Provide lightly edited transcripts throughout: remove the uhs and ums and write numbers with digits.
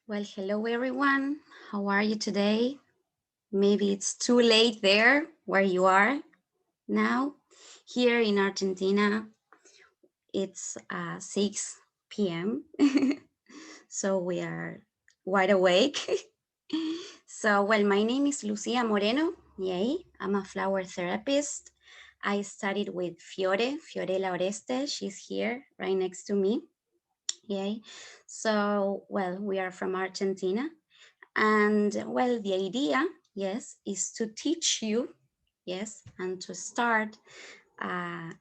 Well, hello everyone. How are you today? Maybe it's too late there where you are now. Here in Argentina, it's 6 p.m. So we are wide awake. So, well, my name is Lucía Moreno. Yay, I'm a flower therapist. I studied with Fiorella Oreste. She's here right next to me. Yay. So, well, we are from Argentina. And well, the idea, yes, is to teach you, yes, and to start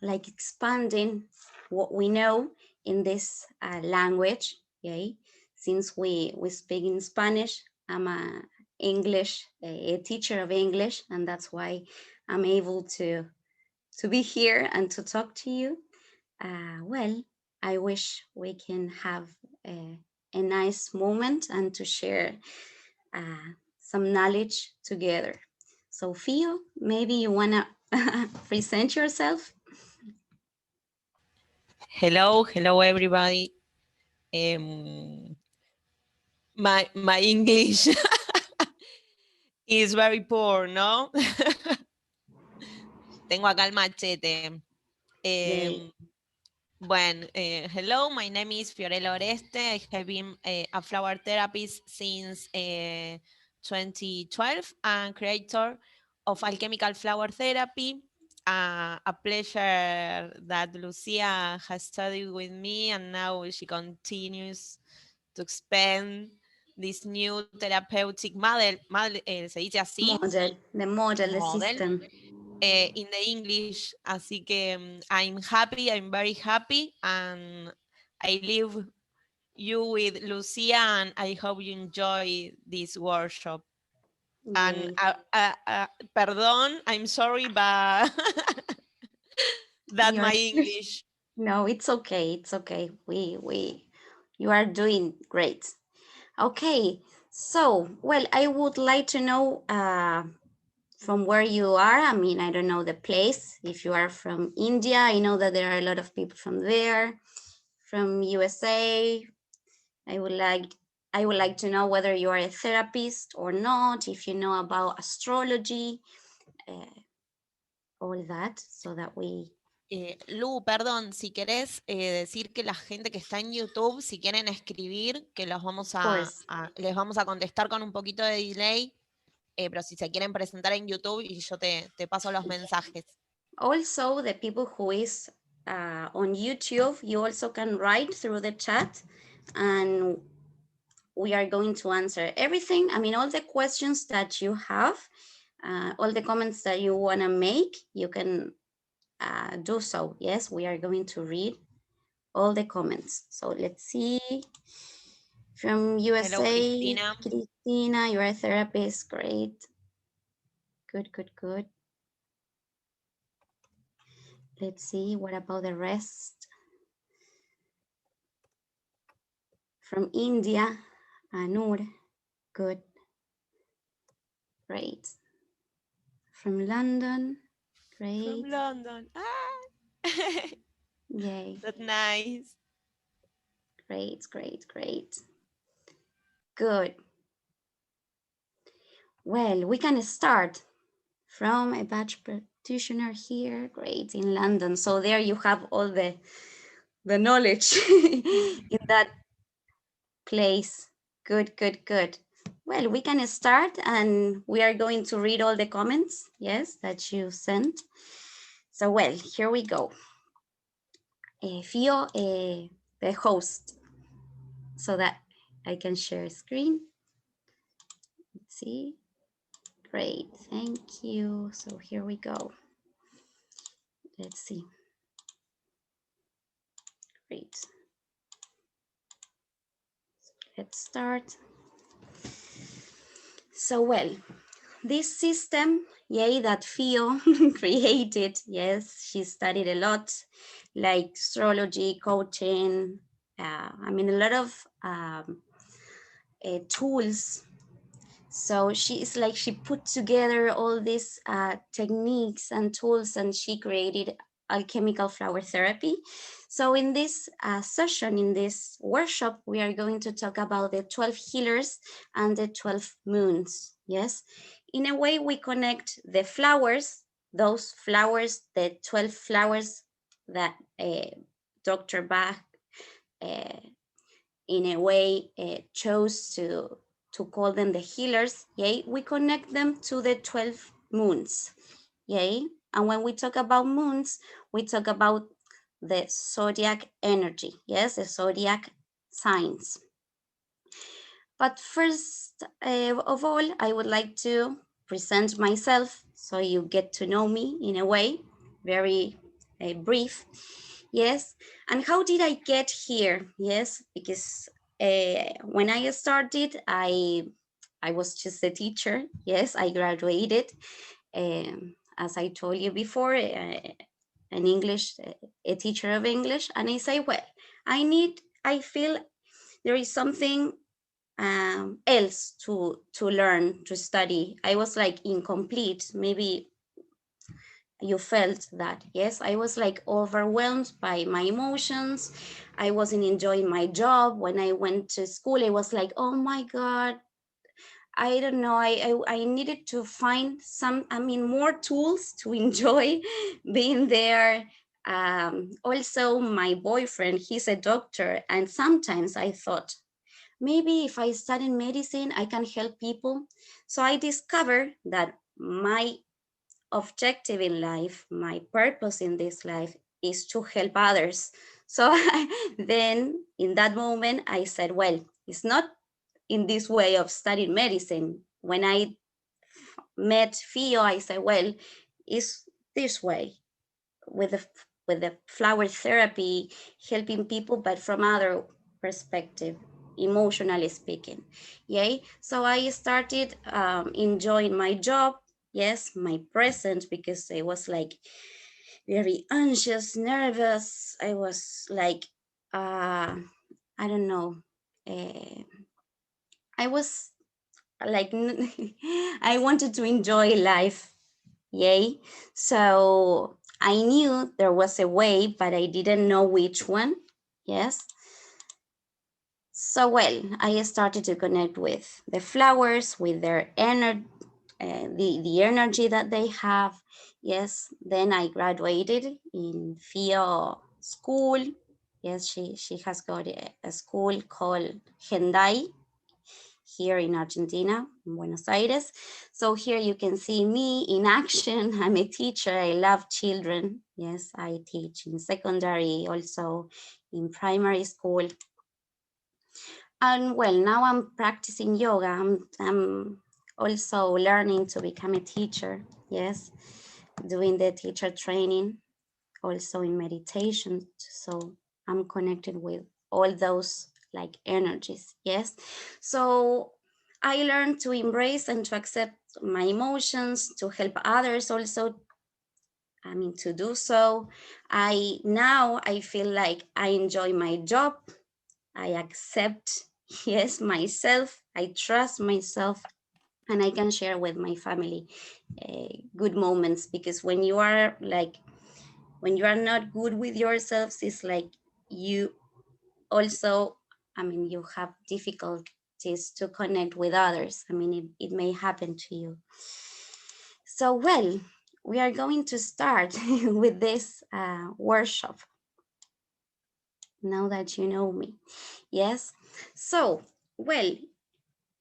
like expanding what we know in this language, okay? Since we speak in Spanish, I'm a teacher of English, and that's why I'm able to be here and to talk to you. Well, I wish we can have a nice moment and to share some knowledge together. So, Fio, maybe you wanna present yourself? Hello everybody. My English is very poor, ¿no? Tengo acá el machete. Yay. Hello, my name is Fiorella Oreste. I have been a flower therapist since 2012 and creator of Alchemical flower therapy. A pleasure that Lucía has studied with me and now she continues to expand this new therapeutic model se dice así, The model, the model, system. in the English. Así que I'm very happy, and I leave you with Lucia, and I hope you enjoy this workshop. And Yay. perdón, I'm sorry, but that You're my English. no, it's okay. It's okay. You are doing great. Okay. So, well, I would like to know from where you are. I mean, I don't know the place. If you are from India, I know that there are a lot of people from there. From USA, I would like I would like to know whether you are a therapist or not, if you know about astrology, uh, all that, so that we. Lu, perdón, si querés decir que la gente que está en YouTube, si quieren escribir, que Of course. les vamos a contestar con un poquito de delay, pero si se quieren presentar en YouTube y yo te paso los mensajes. Also, the people who is on YouTube, you also can write through the chat, and we are going to answer everything. I mean, all the questions that you have, all the comments that you want to make, you can do so. Yes, we are going to read all the comments. So let's see. From Hello, USA, Cristina. Cristina, you're a therapist. Great. Good, good, good. Let's see. What about the rest? From India, Anur. Good. Great. From London. From Great. London. Ah. Yay. That's nice. Great, great, great. Good. Well, we can start from a Bach practitioner here. Great, in London. So there you have all the knowledge in that place. Good, good, good. Well, we can start and we are going to read all the comments, yes, that you sent. So, well, here we go. Fio, the host, so that I can share screen. Let's see. Great, thank you. So here we go. Let's see. Great. Let's start. So, well, this system, yay, that Fio created, yes, she studied a lot, like astrology, coaching, I mean, a lot of tools. So she put together all these techniques and tools, and she created alchemical flower therapy. So in this session, in this workshop, we are going to talk about the 12 healers and the 12 moons. Yes, in a way, we connect the flowers, those flowers, the 12 flowers that Dr. Bach uh, in a way chose to call them the healers, yay, we connect them to the 12 moons, yay. And when we talk about moons, we talk about the zodiac energy, yes, the zodiac signs. But first of all, I would like to present myself so you get to know me in a way, very brief. Yes, and how did I get here? Yes, because when I started, I was just a teacher. Yes, I graduated, as I told you before, an English, a teacher of English, and I say, well, I feel there is something else to learn, to study. I was like incomplete. Maybe you felt that. Yes, I was like overwhelmed by my emotions. I wasn't enjoying my job. When I went to school, I was like, oh my God, I don't know. I needed to find some, I mean, more tools to enjoy being there. Also, my boyfriend, he's a doctor. And sometimes I thought, maybe if I study medicine, I can help people. So I discovered that my objective in life, my purpose in this life is to help others. So then in that moment, I said, well, it's not in this way of studying medicine. When I met Fio, I said, well, it's this way with the flower therapy, helping people, but from other perspective, emotionally speaking. Yay. So I started enjoying my job. Yes, my present, because I was like very anxious, nervous. I was like, I don't know. Uh, I was like, I wanted to enjoy life. Yay. So I knew there was a way, but I didn't know which one. Yes. So, well, I started to connect with the flowers, with their energy, the energy that they have. Yes. Then I graduated in Fio school. Yes, she has got a school called Hendai here in Argentina, in Buenos Aires. So here you can see me in action. I'm a teacher. I love children. Yes, I teach in secondary, also in primary school. And well, now I'm practicing yoga. I'm also learning to become a teacher. Yes, doing the teacher training, also in meditation. So I'm connected with all those like energies. Yes. So I learned to embrace and to accept my emotions, to help others also. I mean, to do so. I feel like I enjoy my job. I accept, yes, myself. I trust myself, and I can share with my family good moments, because when you are not good with yourselves, it's like you also, I mean, you have difficulties to connect with others. I mean, it may happen to you. So, well, we are going to start with this workshop now that you know me. Yes. So, well,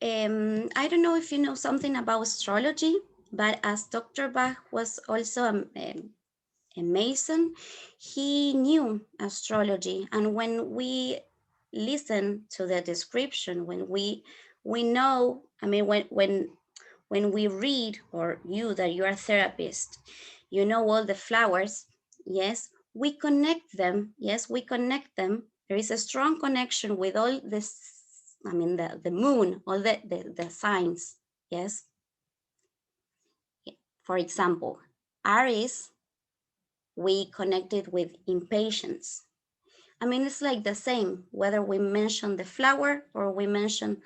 I don't know if you know something about astrology, but as Dr. Bach was also a Mason, he knew astrology. And when we listen to the description, when we know, I mean, when we read, or you that you are a therapist, you know all the flowers, yes, we connect them. Yes, we connect them. There is a strong connection with all this, I mean, the moon, all the signs. Yes. For example, Aries, we connected with impatience. I mean, it's like the same, whether we mention the flower or we mention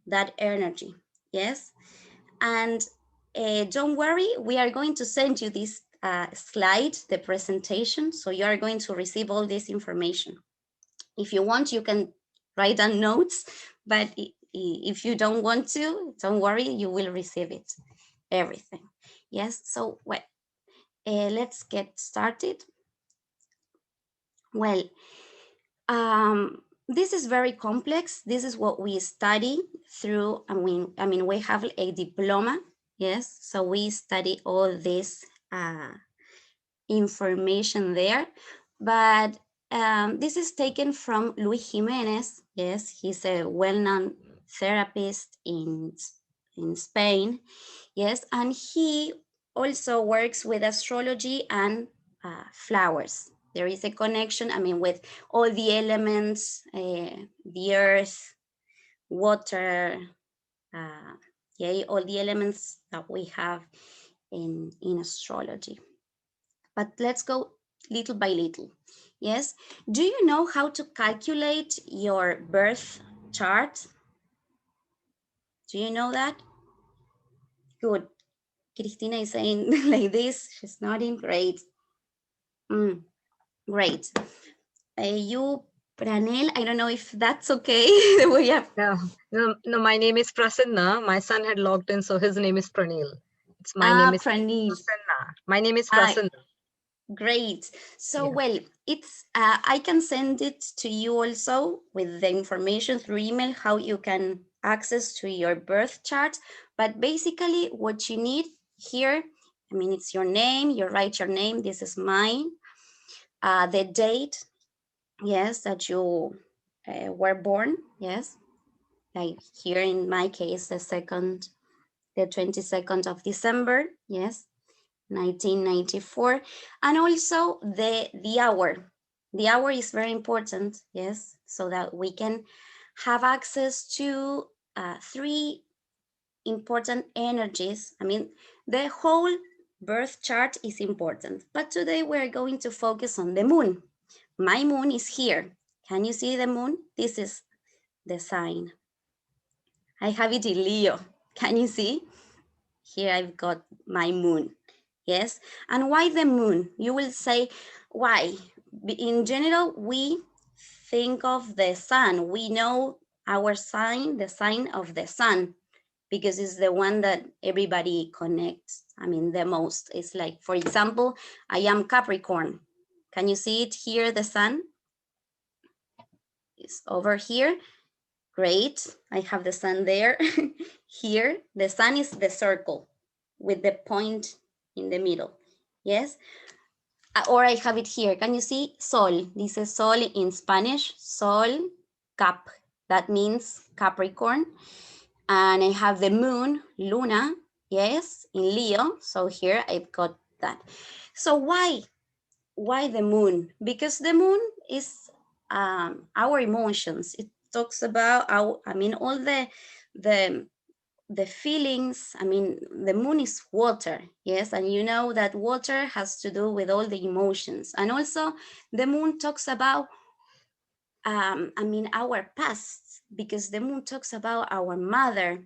that energy. Yes. And don't worry, we are going to send you slide, the presentation. So you are going to receive all this information. If you want, you can write down notes, but if you don't want to, don't worry, you will receive it, everything. Yes, so well, let's get started. Well, this is very complex. This is what we study through, I mean, we have a diploma, yes, so we study all this information there, but this is taken from Luis Jimenez. Yes, he's a well-known therapist in Spain. Yes, and he also works with astrology and flowers. There is a connection, I mean, with all the elements, the earth, water, yeah, all the elements that we have in astrology. But let's go little by little. Yes. Do you know how to calculate your birth chart? Do you know that? Good. Cristina is saying like this. She's nodding. Great. Great. You, Pranel, I don't know if that's okay. We have. No, my name is Prasanna. My son had logged in, so his name is Pranil. My name is Pranil. Prasanna. My name is Ah, Prasanna. great. So, Yeah. well, it's I can send it to you also with the information through email how you can access to your birth chart. But basically, what you need here, I mean, it's your name. You write your name. This is mine. The date, yes, that you were born. Yes, like here in my case, the 22nd of December. Yes, 1994, and also the hour. The hour is very important, yes, so that we can have access to three important energies. I mean, the whole birth chart is important, but today we're going to focus on the moon. My moon is here. Can you see the moon? This is the sign. I have it in Leo. Can you see? Here I've got my moon. Yes. And why the moon? You will say, why? In general, we think of the sun. We know our sign, the sign of the sun, because it's the one that everybody connects. I mean, the most. It's like, for example, I am Capricorn. Can you see it here, the sun? It's over here. Great. I have the sun there. Here, the sun is the circle with the point in the middle. Yes. Or I have it here. Can you see Sol? This is Sol in Spanish. Sol, Cap. That means Capricorn. And I have the moon, Luna, yes, in Leo. So here I've got that. So why? Why the moon? Because the moon is our emotions. It talks about our, I mean, all the the feelings. I mean, the moon is water, yes, and you know that water has to do with all the emotions. And also the moon talks about I mean, our past, because the moon talks about our mother,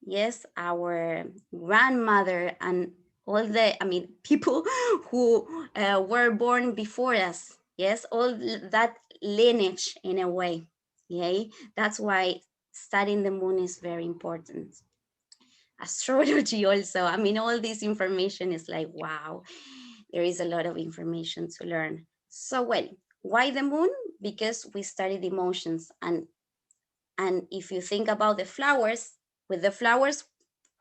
yes, our grandmother, and all the, I mean, people who were born before us, yes, all that lineage in a way. Okay, that's why studying the moon is very important. Astrology also, I mean, all this information is like, wow, there is a lot of information to learn. So, well, why the moon? Because we studied emotions, and if you think about the flowers, with the flowers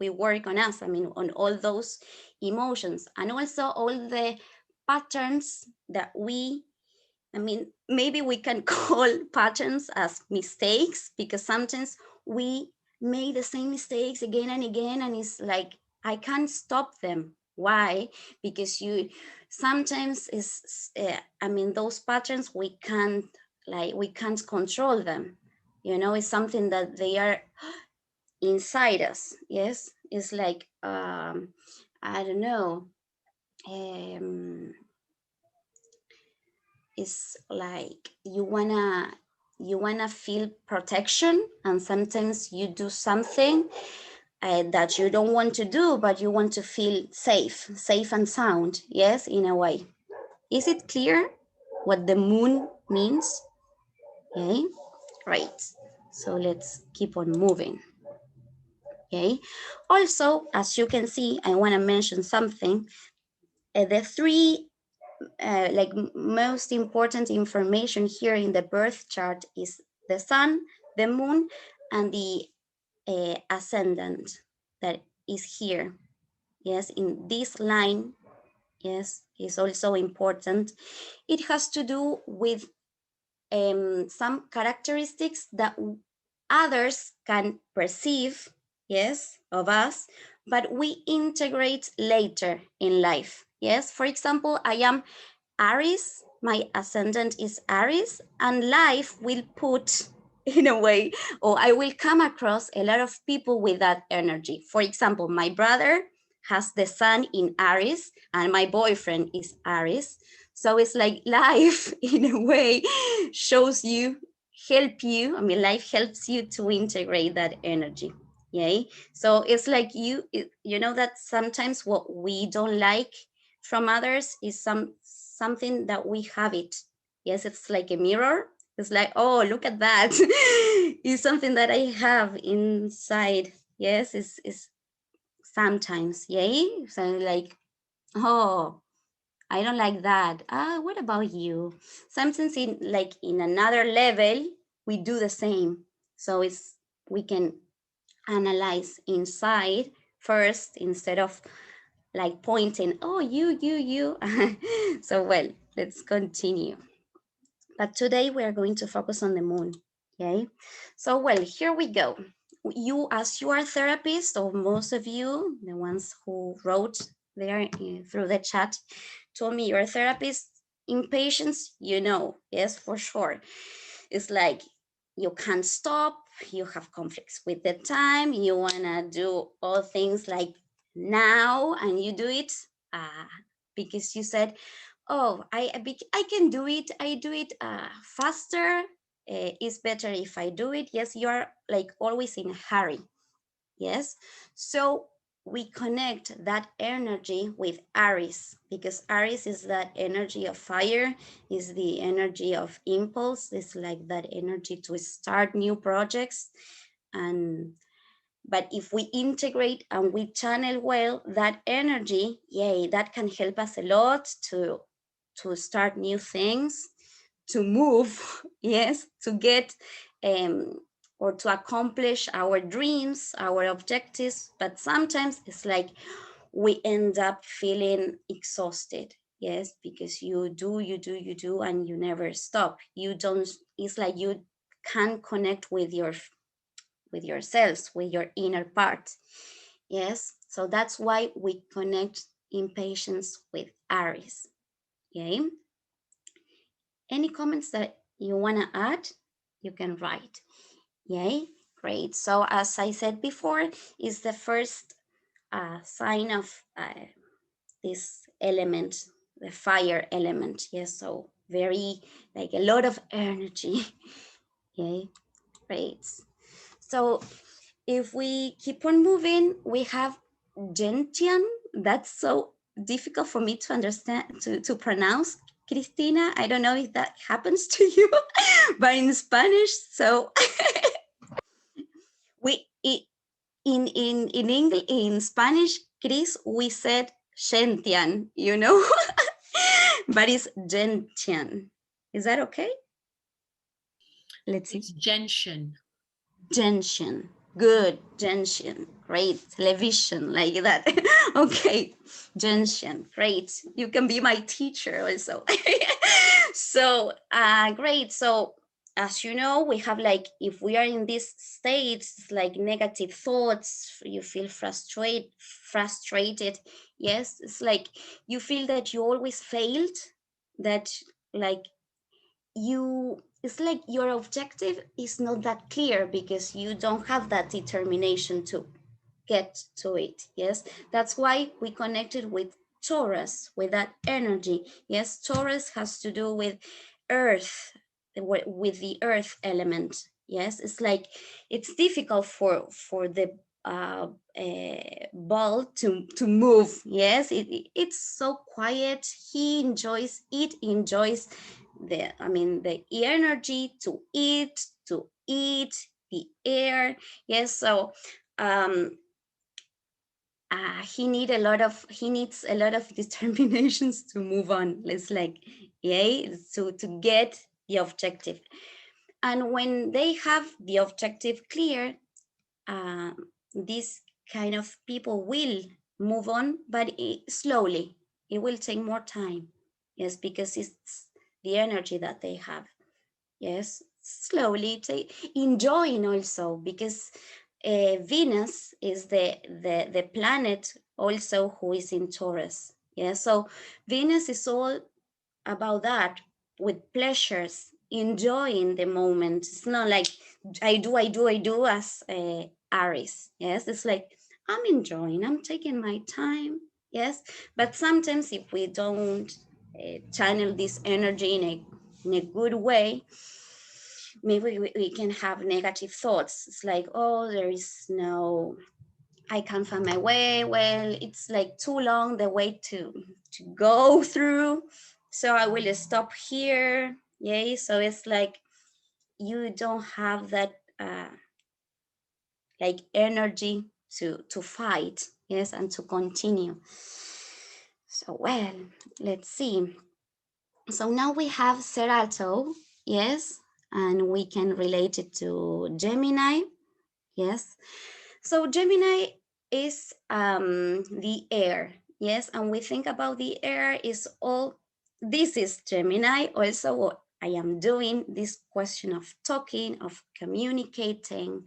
we work on us, I mean, on all those emotions, and also all the patterns that we, I mean, maybe we can call patterns as mistakes, because sometimes we make the same mistakes again and again, and it's like, I can't stop them. Why? Because you sometimes is, I mean, those patterns we can't, like, we can't control them. You know, it's something that they are inside us. Yes, it's like, I don't know. Um, it's like you wanna feel protection, and sometimes you do something that you don't want to do, but you want to feel safe and sound, yes, in a way. Is it clear what the moon means? Okay, great. So let's keep on moving. Okay, also, as you can see, I want to mention something. The three like most important information here in the birth chart is the sun, the moon, and the ascendant that is here. Yes, in this line, yes, is also important. It has to do with some characteristics that others can perceive, yes, of us, but we integrate later in life. Yes, for example, I am Aries, my ascendant is Aries, and life will put in a way, or I will come across a lot of people with that energy. For example, my brother has the sun in Aries, and my boyfriend is Aries. So it's like life, in a way, shows you, help you. I mean, life helps you to integrate that energy. Yay. So it's like you know that sometimes what we don't like from others is something that we have it. Yes, it's like a mirror. It's like, oh, look at that. It's something that I have inside. Yes, it's sometimes, yay. So like, oh, I don't like that. What about you? Sometimes in like in another level, we do the same. So it's we can analyze inside first instead of like pointing, oh, you. So, well, let's continue. But today we are going to focus on the moon. Okay. So, well, here we go. You, as you are therapist, or most of you, the ones who wrote there through the chat, told me you're a therapist. Impatience, you know, yes, for sure. It's like you can't stop, you have conflicts with the time, you wanna do all things like now, and you do it because you said, oh, I can do it, I do it faster, it's better if I do it. Yes, you are like always in a hurry. Yes, so we connect that energy with Aries, because Aries is that energy of fire, is the energy of impulse, it's like that energy to start new projects. And but if we integrate and we channel well that energy, yay, that can help us a lot to start new things, to move, yes, to get or to accomplish our dreams, our objectives. But sometimes it's like we end up feeling exhausted, yes, because you do, and you never stop. You don't, it's like you can't connect with yourselves, with your inner part. Yes, so that's why we connect impatience with Aries. Okay. Any comments that you want to add, you can write. Yay, great. So as I said before, is the first sign of this element, the fire element. Yes, so very like a lot of energy. Yay, great. So if we keep on moving, we have gentian. That's so difficult for me to understand, to pronounce. Cristina, I don't know if that happens to you, but in Spanish, so we in English, in Spanish, Chris, we said gentian, you know, but it's gentian. Is that okay? Let's see. It's gentian. Gentian. Good. Gentian. Great. Television like that. Okay. Gentian. Great. You can be my teacher also. So great. So as you know, we have like, if we are in this state, it's like negative thoughts, you feel frustrated. Yes, it's like you feel that you always failed, that like you, it's like your objective is not that clear because you don't have that determination to get to it. Yes, that's why we connected with Taurus, with that energy. Yes, Taurus has to do with earth, with the earth element. Yes, it's like it's difficult for the ball to move. Yes, it's so quiet. He enjoys it. Enjoys the energy to eat the air. Yes, so um, he needs a lot of determinations to move on. It's like, yeah, to get the objective. And when they have the objective clear, uh, these kind of people will move on, but slowly. It will take more time. Yes, because it's the energy that they have. Yes, slowly enjoying also, because Venus is the planet also who is in Taurus. Yeah, so Venus is all about that, with pleasures, enjoying the moment. It's not like I do as Aries. Yes, it's like I'm enjoying, I'm taking my time. Yes, but sometimes if we don't channel this energy in a good way, maybe we can have negative thoughts. It's like, oh, there is no, I can't find my way. Well, it's like too long the way to go through. So I will stop here. Yay. So it's like you don't have that like energy to fight. Yes, and to continue. So well, let's see. So now we have Serato, yes, and we can relate it to Gemini, yes. So Gemini is the air, yes, and we think about the air is all, this is Gemini, also what I am doing, this question of talking, of communicating,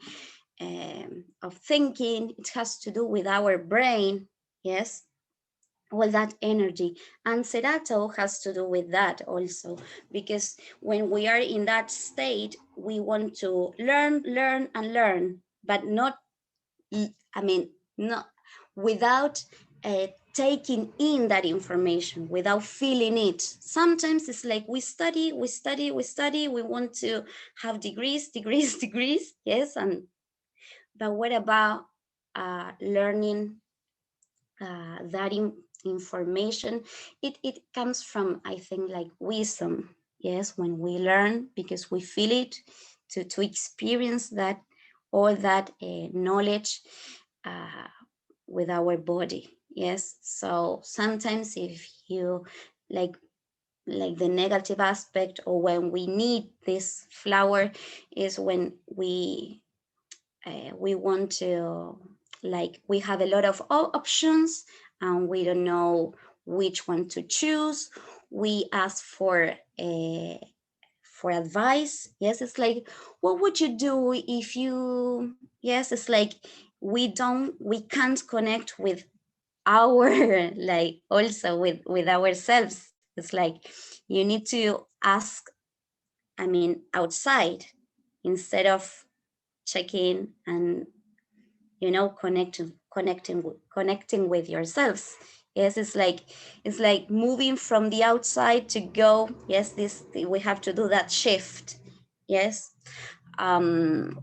of thinking, it has to do with our brain, yes, all that energy. And Serato has to do with that also, because when we are in that state, we want to learn and learn, but not, I mean, not without taking in that information, without feeling it. Sometimes it's like we study, we want to have degrees, degrees, yes, but what about learning that information? It comes from, I think, like wisdom. Yes, when we learn because we feel it, to experience that, all that knowledge uh, with our body. Yes, so sometimes if you like the negative aspect, or when we need this flower, is when we want to, like, we have a lot of options and we don't know which one to choose. We ask for advice. Yes, it's like, what would you do if you, yes, it's like we can't connect with our like also with ourselves. It's like you need to ask, I mean, outside, instead of checking and connecting with yourselves. Yes, it's like moving from the outside to go. Yes, this we have to do that shift. Yes. um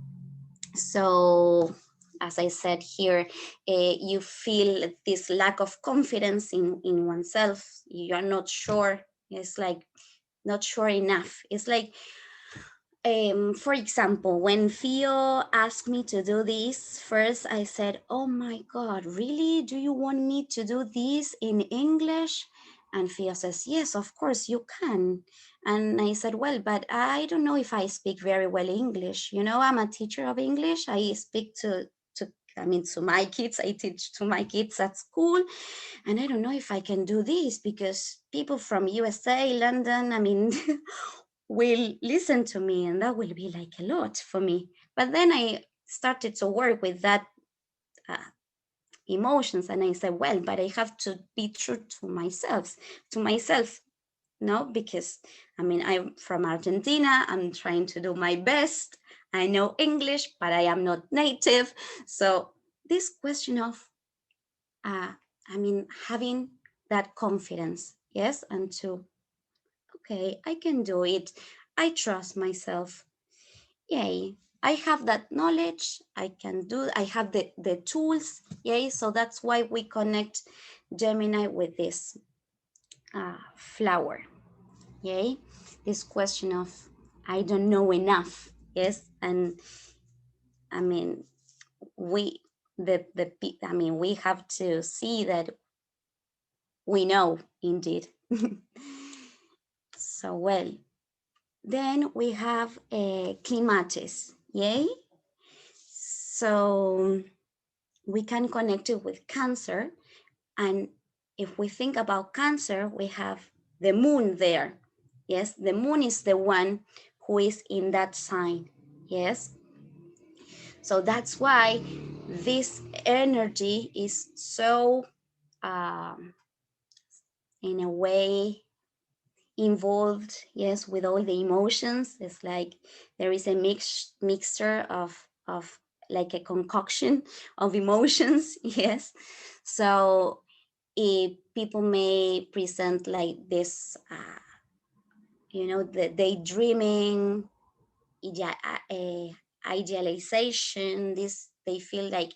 so as I said here, you feel this lack of confidence in oneself. You are not sure. It's like not sure enough. It's like, for example, when Theo asked me to do this, first I said, oh my God, really? Do you want me to do this in English? And Theo says, yes, of course you can. And I said, well, but I don't know if I speak very well English. I'm a teacher of English. I speak to my kids. I teach to my kids at school. And I don't know if I can do this because people from USA, London, will listen to me, and that will be like a lot for me. But then I started to work with that uh, emotions, and I said, well, but I have to be true to myself, no, because I'm from Argentina. I'm trying to do my best. I know English, but I am not native. So this question of uh, having that confidence, yes, and to, okay, I can do it. I trust myself. Yay. I have that knowledge, I have the tools, yay. So that's why we connect Gemini with this flower, yay. This question of, I don't know enough, yes. And I mean, we we have to see that we know indeed. So well, then we have a climates, yay. So we can connect it with Cancer, and if we think about Cancer, we have the moon there. Yes, the moon is the one who is in that sign. Yes, so that's why this energy is so in a way involved, yes, with all the emotions. It's like there is a mixture of like a concoction of emotions. Yes, so people may present like this the daydreaming, idealization. This, they feel like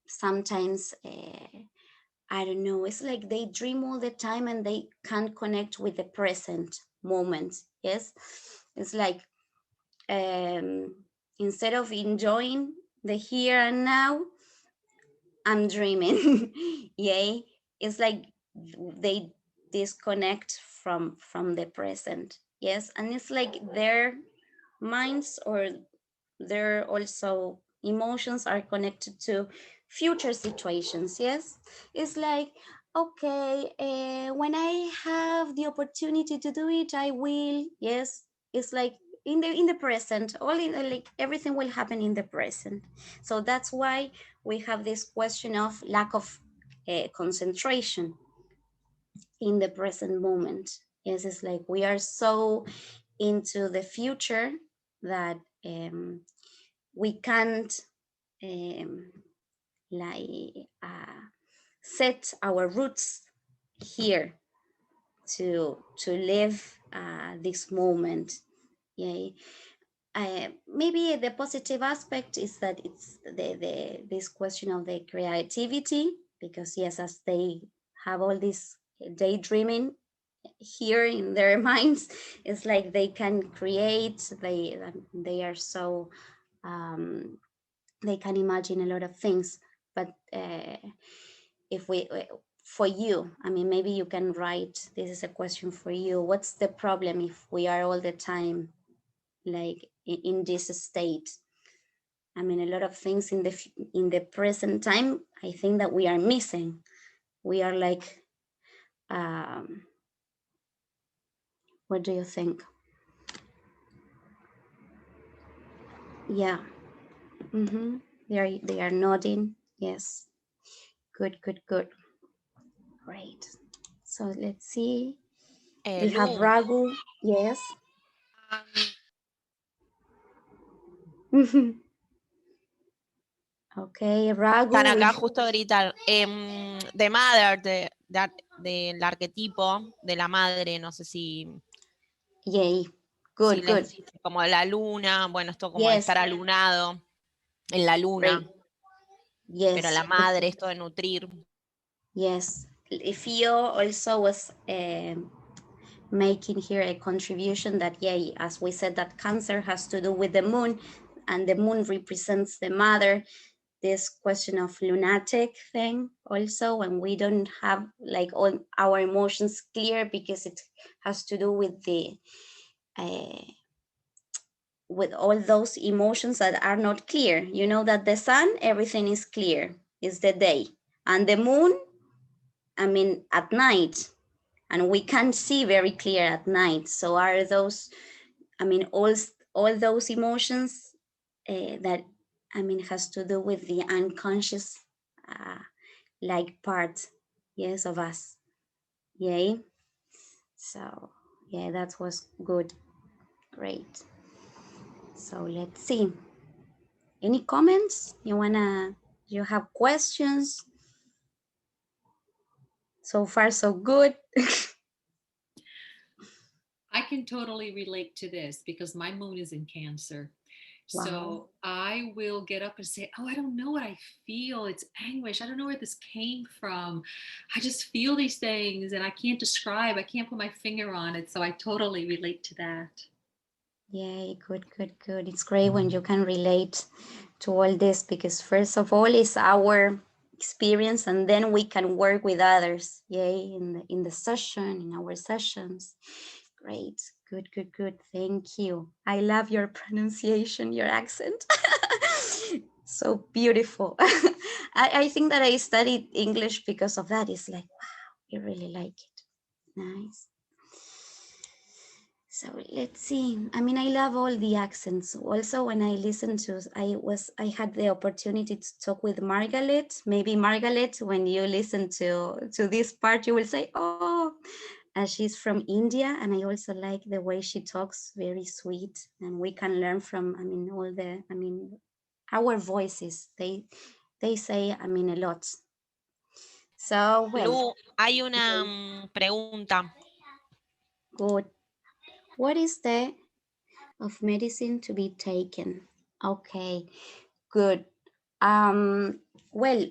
sometimes I don't know, it's like they dream all the time and they can't connect with the present moment. Yes, it's like instead of enjoying the here and now, I'm dreaming. Yay, it's like they disconnect from the present. Yes, and it's like their minds or their also emotions are connected to future situations. Yes, it's like, okay, when I have the opportunity to do it, I will. Yes, it's like in the present, all in, like everything will happen in the present. So that's why we have this question of lack of concentration in the present moment. Yes, it's like we are so into the future that we can't um, like set our roots here to live this moment. Yeah. Maybe the positive aspect is that it's this question of the creativity, because yes, as they have all this daydreaming here in their minds, it's like they can create. They are so they can imagine a lot of things. But if we for you, I mean, maybe you can write, this is a question for you, what's the problem if we are all the time like in this state? I mean, a lot of things in the present time, I think that we are missing. We are like what do you think? Yeah. Mm-hmm. They are nodding. Yes. Good, good, good. Great. So let's see. We have Lu, Ragu. Yes. Okay, están Ragu. acá justo a gritar. The Mother, del arquetipo de la madre, no sé si, Yay. si Good, good. como la luna, bueno, esto como de Yes. estar alunado en la luna, Great. pero Yes. la madre, esto de nutrir. Yes. Fio also was making here a contribution that, yeah, as we said, that Cancer has to do with the moon, and the moon represents the mother. This question of lunatic thing also, when we don't have like all our emotions clear, because it has to do with all those emotions that are not clear. You know that the sun, everything is clear, it's the day, and the moon, I mean, at night, and we can't see very clear at night. So are those, I mean, all those emotions that, I mean, has to do with the unconscious like part, yes, of us. Yay. So yeah, that was good. Great. So let's see. Any comments? You have questions? So far, so good. I can totally relate to this because my moon is in Cancer. Wow. So I will get up and say, oh, I don't know what I feel. It's anguish. I don't know where this came from. I just feel these things and I can't describe. I can't put my finger on it. So I totally relate to that. Yay, good, good, good. It's great when you can relate to all this, because first of all, it's our experience, and then we can work with others. Yay, in the session, in our sessions. Great, good, good, good. Thank you. I love your pronunciation, your accent. So beautiful. I think that I studied English because of that. It's like, wow, I really like it. Nice. So let's see. I mean, I love all the accents. Also, when I listened to, I had the opportunity to talk with Margaret. Maybe Margaret, when you listen to this part, you will say, "Oh, she's from India," and I also like the way she talks. Very sweet, and we can learn from. I mean, our voices. They say, I mean, a lot. So well, Lu, hay una pregunta. good. What is the of medicine to be taken? Okay, good. Well,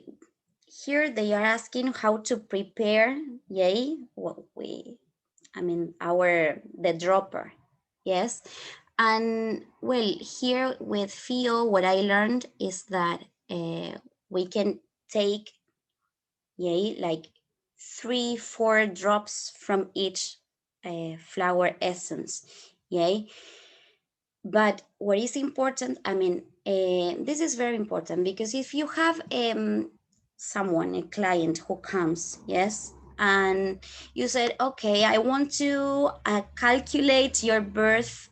here they are asking how to prepare, yay, what the dropper, yes. And well, here with Fio, what I learned is that we can take, yay, like 3-4 drops from each flower essence, yay. But what is important, I mean, this is very important, because if you have someone, a client who comes, yes, and you said, okay, I want to calculate your birth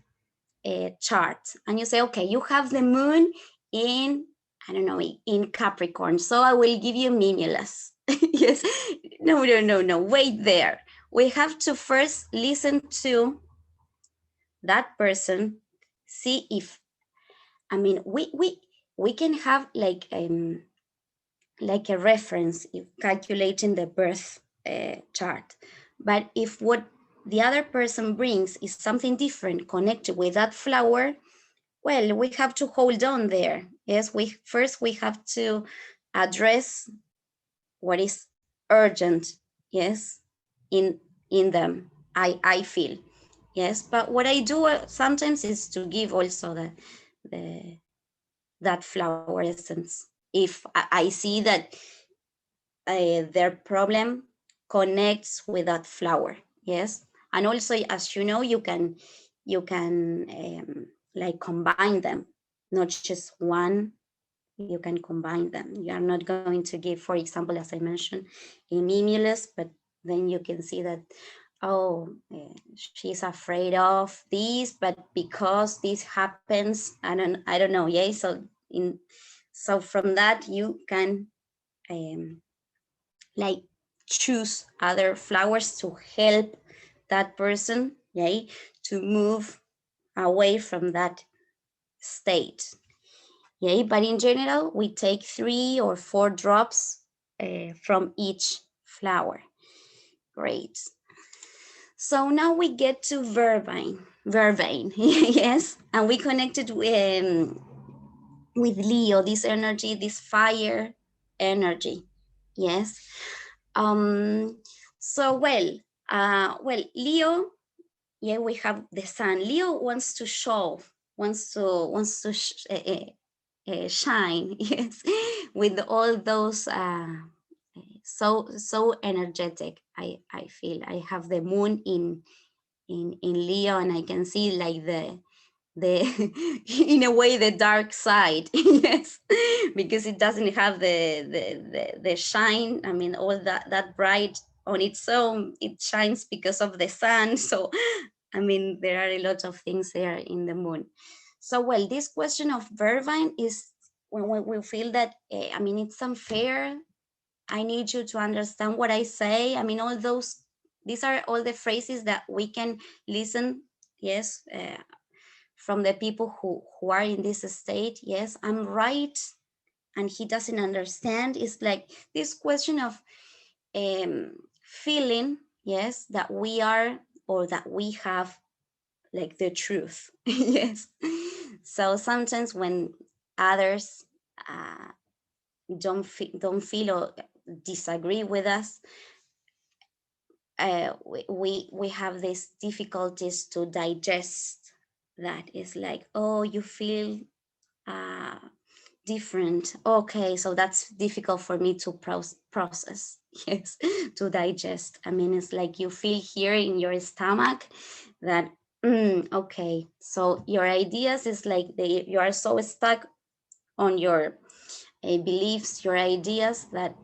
chart, and you say, okay, you have the moon in, I don't know, in Capricorn, so I will give you Mimulus. Yes, no, wait there. We have to first listen to that person, see if, I mean, we can have like a reference if calculating the birth chart, but if what the other person brings is something different connected with that flower, well, we have to hold on there. Yes, we have to address what is urgent. Yes, in them. I feel. Yes, but what I do sometimes is to give also the that flower essence if I see that their problem connects with that flower. Yes, and also, as you know, you can like combine them, not just one. You can combine them. You are not going to give, for example, as I mentioned, a Mimulus, but then you can see that, oh, she's afraid of this, but because this happens, I don't know. Yeah, so from that you can like choose other flowers to help that person, yeah, to move away from that state. Yeah, but in general, we take 3 or 4 drops from each flower. Great. So now we get to vervain, yes, and we connected with Leo, this energy, this fire energy, yes. So Leo, yeah, we have the sun. Leo wants to show, shine, yes, with all those so energetic. I feel I have the moon in Leo, and I can see like the in a way the dark side. Yes, because it doesn't have the shine. I mean, all that bright on its own, it shines because of the sun. So I mean, there are a lot of things there in the moon. So well, this question of vervine is when we feel that I mean, it's unfair, I need you to understand what I say. I mean, these are all the phrases that we can listen, yes, from the people who are in this state. Yes, I'm right, and he doesn't understand. It's like this question of feeling, yes, that we are, or that we have like the truth. Yes. So sometimes when others don't feel or disagree with us, we have these difficulties to digest that. Is like, oh, you feel uh, different. Okay, so that's difficult for me to process. Yes, to digest. I mean, it's like you feel here in your stomach that, okay, so your ideas is like you are so stuck on your beliefs, your ideas, that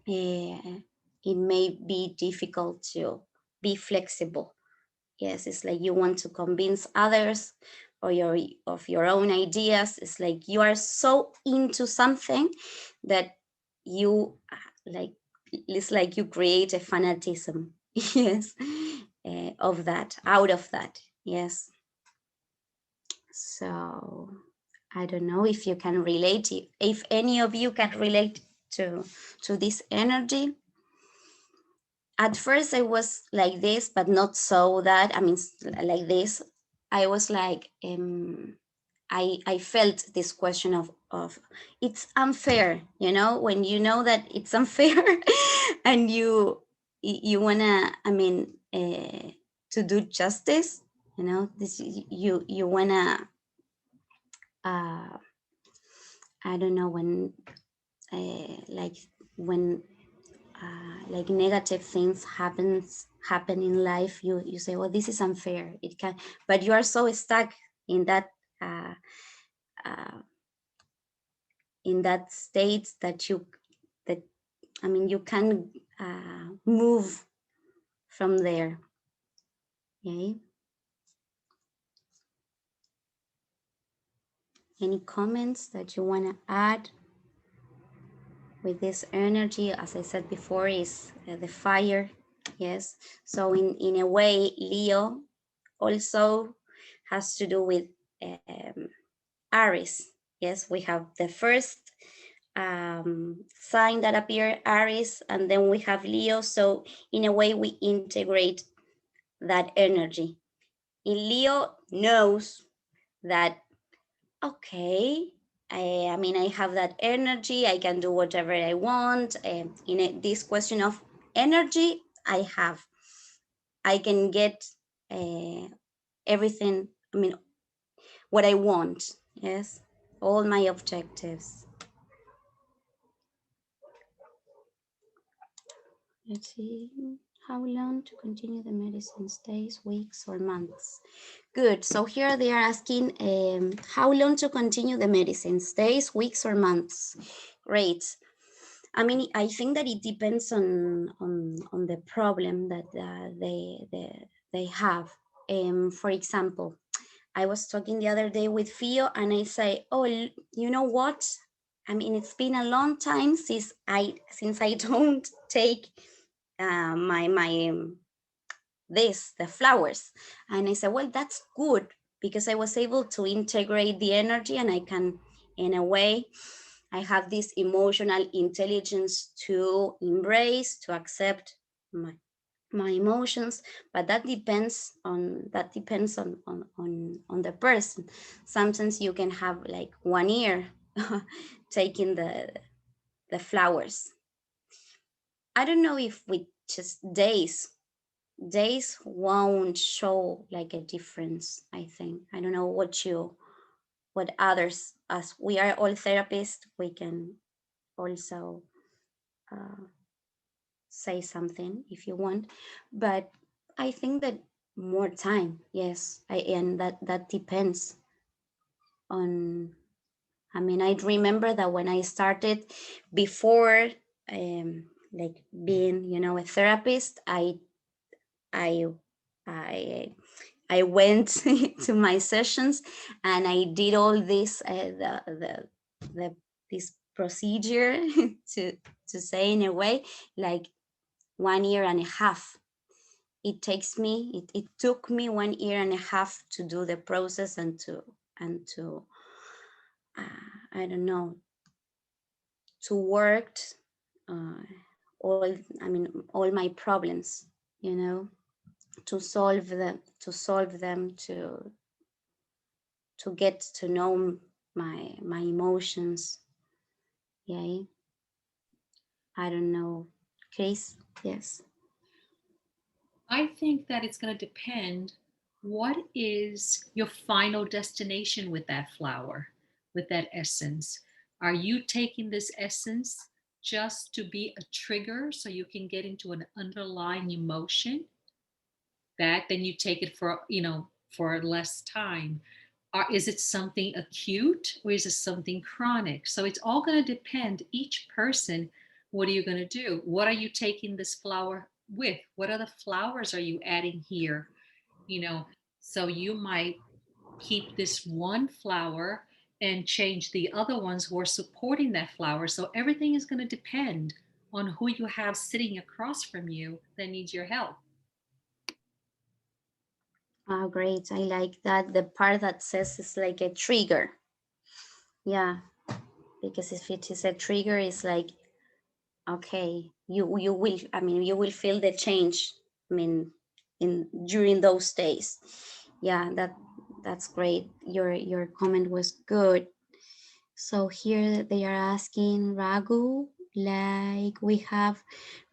it may be difficult to be flexible. Yes, it's like you want to convince others or of your own ideas. It's like you are so into something that you like, it's like you create a fanatism. Yes, of that, out of that. Yes. So I don't know if you can relate, if any of you can relate to this energy. At first I was like this, but not so that, I mean, like this. I was like, I felt this question of it's unfair, when you know that it's unfair, and you wanna, I mean, to do justice, this, you wanna, uh, I don't know, when like when like negative things happen in life, you say, well, this is unfair, it can, but you are so stuck in that uh, uh, state that that, I mean, you can move from there. Okay, any comments that you want to add with this energy? As I said before, is the fire. Yes, so in a way, Leo also has to do with Aries. Yes, we have the first sign that appear, Aries, and then we have Leo. So in a way, we integrate that energy. In Leo knows that, okay, I mean, I have that energy, I can do whatever I want. This question of energy, I can get everything, I mean, what I want. Yes, all my objectives. Let's see, how long to continue the medicines, days, weeks, or months? Good, so here they are asking how long to continue the medicines, days, weeks, or months? Great. I mean, I think that it depends on the problem that they have. For example, I was talking the other day with Fio, and I say, oh, you know what? I mean, it's been a long time since I don't take the flowers. And I said, well, that's good, because I was able to integrate the energy, and I can, in a way, I have this emotional intelligence to embrace, to accept my emotions. But that depends on the person. Sometimes you can have like 1 year taking the flowers. I don't know if with just days won't show like a difference. I think, I don't know what others, as we are all therapists, we can also say something if you want, but I think that more time, yes, and that depends on, I mean, I remember that when I started, before like being, a therapist, I I I went to my sessions, and I did all this the this procedure to say, in a way, like 1 year and a half. It took me 1 year and a half to do the process, and to I don't know, to work uh, all, I mean, all my problems, to solve them, to get to know my emotions. Yeah, I don't know, Chris. Yes. I think that it's going to depend what is your final destination with that flower, with that essence. Are you taking this essence just to be a trigger so you can get into an underlying emotion that then you take it for, for less time? Or is it something acute or is it something chronic? So it's all going to depend. Each person, what are you going to do? What are you taking this flower with? What other flowers are you adding here? You know, so you might keep this one flower and change the other ones who are supporting that flower. So everything is going to depend on who you have sitting across from you that needs your help. Oh, great. I like that. The part that says it's like a trigger. Yeah, because if it is a trigger, it's like, okay, you will, I mean, you will feel the change. I mean, in during those days. Yeah, that's great. Your comment was good. So here they are asking Ragu, like we have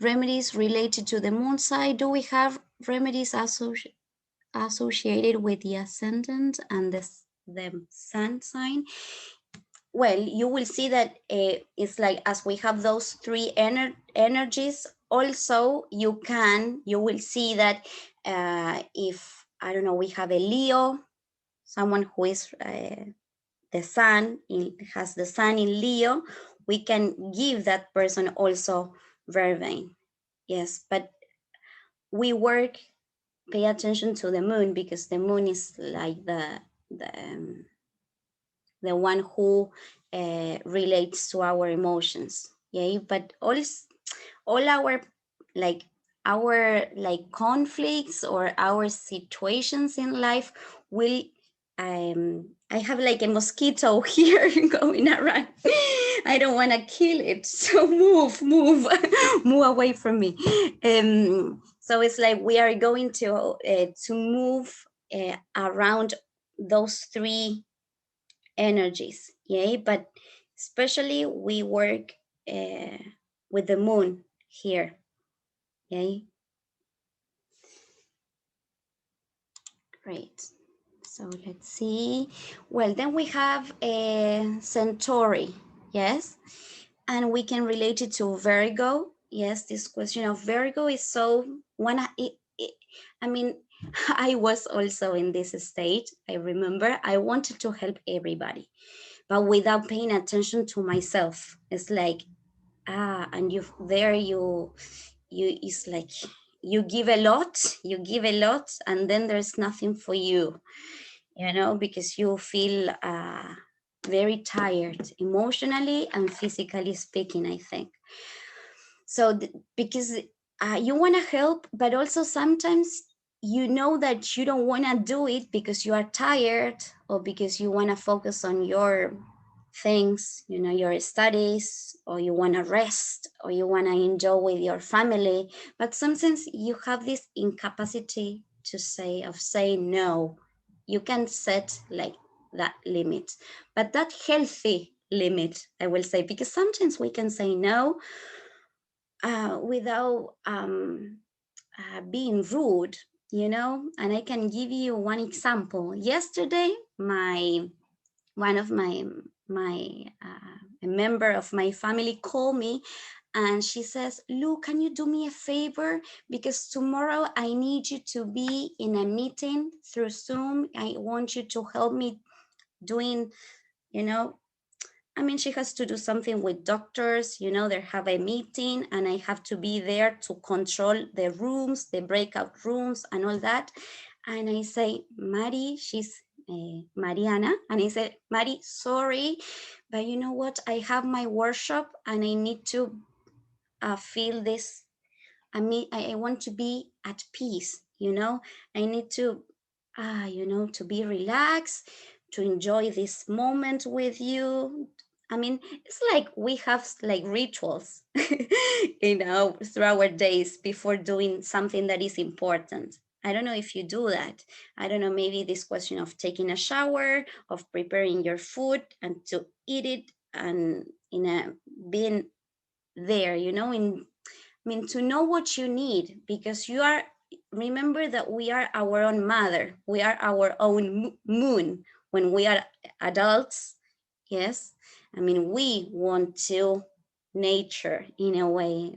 remedies related to the moon side. Do we have remedies associated with the ascendant and the sun sign? Well, you will see that it's like as we have those three energies, also you will see that if, I don't know, we have a Leo, someone who is the sun, has the sun in Leo, we can give that person also vervain. Yes, but we work, pay attention to the moon, because the moon is like the the one who relates to our emotions. Yeah, but all like our conflicts or our situations in life will, I have like a mosquito here going around. I don't want to kill it, so move move away from me. So it's like we are going to move around those three energies. Yeah, but especially we work uh, with the moon here. Yeah, great. So let's see. Well, then we have a Centauri. Yes, and we can relate it to Virgo. Yes, this question of Virgo is so one. I mean, I was also in this state. I remember I wanted to help everybody, but without paying attention to myself. It's like, and you it's like you give a lot, and then there's nothing for you, because you feel very tired emotionally and physically speaking, I think. So because you want to help, but also sometimes you know that you don't want to do it because you are tired, or because you want to focus on your things, your studies, or you want to rest, or you want to enjoy with your family. But sometimes you have this incapacity of saying no. You can set like that limit, but that healthy limit, I will say, because sometimes we can say no without being rude, and I can give you one example. Yesterday, one of my a member of my family called me, and she says, Lu, can you do me a favor, because tomorrow I need you to be in a meeting through Zoom. I want you to help me doing, you know I mean, she has to do something with doctors, they have a meeting, and I have to be there to control the rooms, the breakout rooms, and all that. And I say, Mari, she's Mariana, and I said, Mari, sorry, but you know what? I have my workshop, and I need to feel this. I want to be at peace, I need to, to be relaxed, to enjoy this moment with you. I mean, it's like we have like rituals, through our days before doing something that is important. I don't know if you do that. I don't know, maybe this question of taking a shower, of preparing your food and to eat it, and in a being there, you know, to know what you need, because you are, remember that we are our own mother, we are our own moon when we are adults. Yes, we want to nature in a way.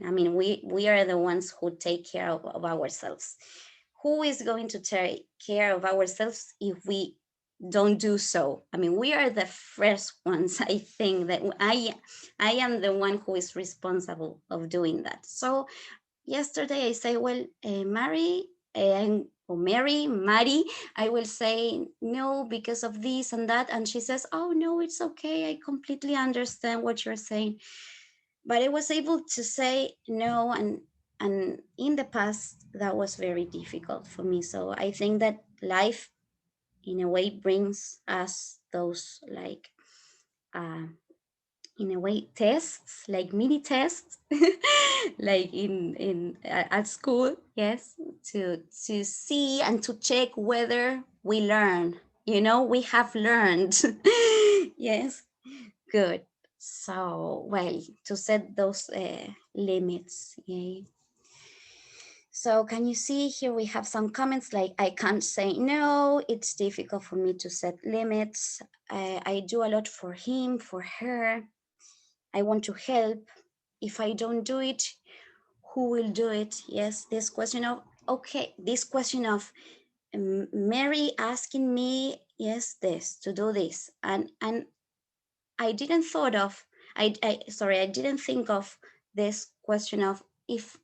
We are the ones who take care of ourselves. Who is going to take care of ourselves if we don't do so? We are the first ones. I think that I am the one who is responsible of doing that. So yesterday I say, well, Mary, I will say no because of this and that. And she says, oh, no, it's okay. I completely understand what you're saying. But I was able to say no. And in the past, that was very difficult for me. So I think that life, in a way, brings us those, like, uh, in a way, tests, like mini tests, like in at school. Yes, to see and to check whether we learn, we have learned. Yes, good. So, well, to set those limits. Yeah. So can you see here we have some comments like, I can't say no, it's difficult for me to set limits. I do a lot for him, for her. I want to help. If I don't do it, who will do it? Yes, this question of Mary asking me, yes, this, to do this. And I didn't thought of, I didn't think of this question of if,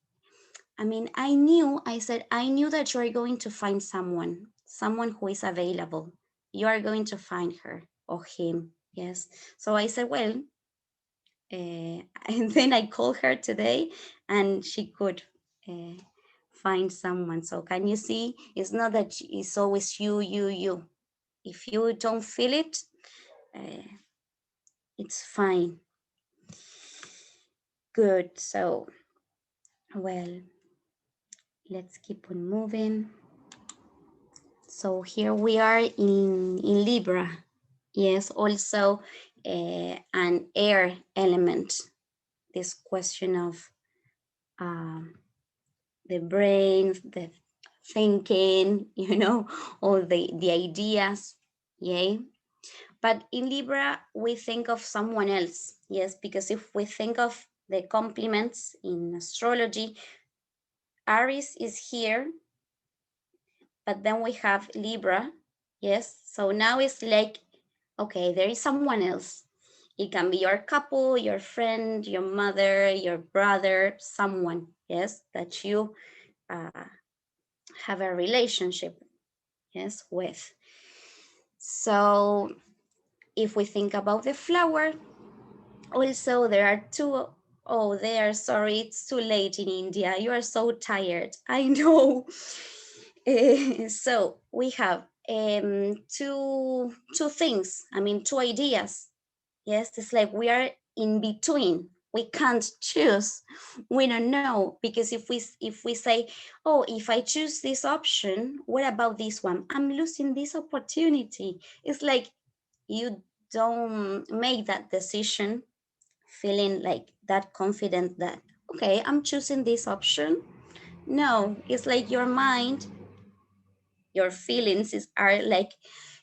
I said, I knew that you are going to find someone who is available. You are going to find her or him. Yes. So I said, well, and then I called her today and she could find someone. So can you see, it's not that it's always you. If you don't feel it, it's fine. Good. So, well, let's keep on moving. So here we are in Libra. Yes, also an air element. This question of the brain, the thinking, all the ideas. Yay. But in Libra, we think of someone else. Yes, because if we think of the complements in astrology, Aries is here, but then we have Libra. Yes, so now it's like, okay, there is someone else. It can be your couple, your friend, your mother, your brother, someone, yes, that you have a relationship, yes, with. So if we think about the flower, also there are two. Oh, there, sorry, it's too late in India. You are so tired. I know. So we have two things. Two ideas. Yes, it's like we are in between. We can't choose. We don't know, because if we say, oh, if I choose this option, what about this one? I'm losing this opportunity. It's like you don't make that decision feeling like that confident that, okay, I'm choosing this option. No, it's like your mind, your feelings are like,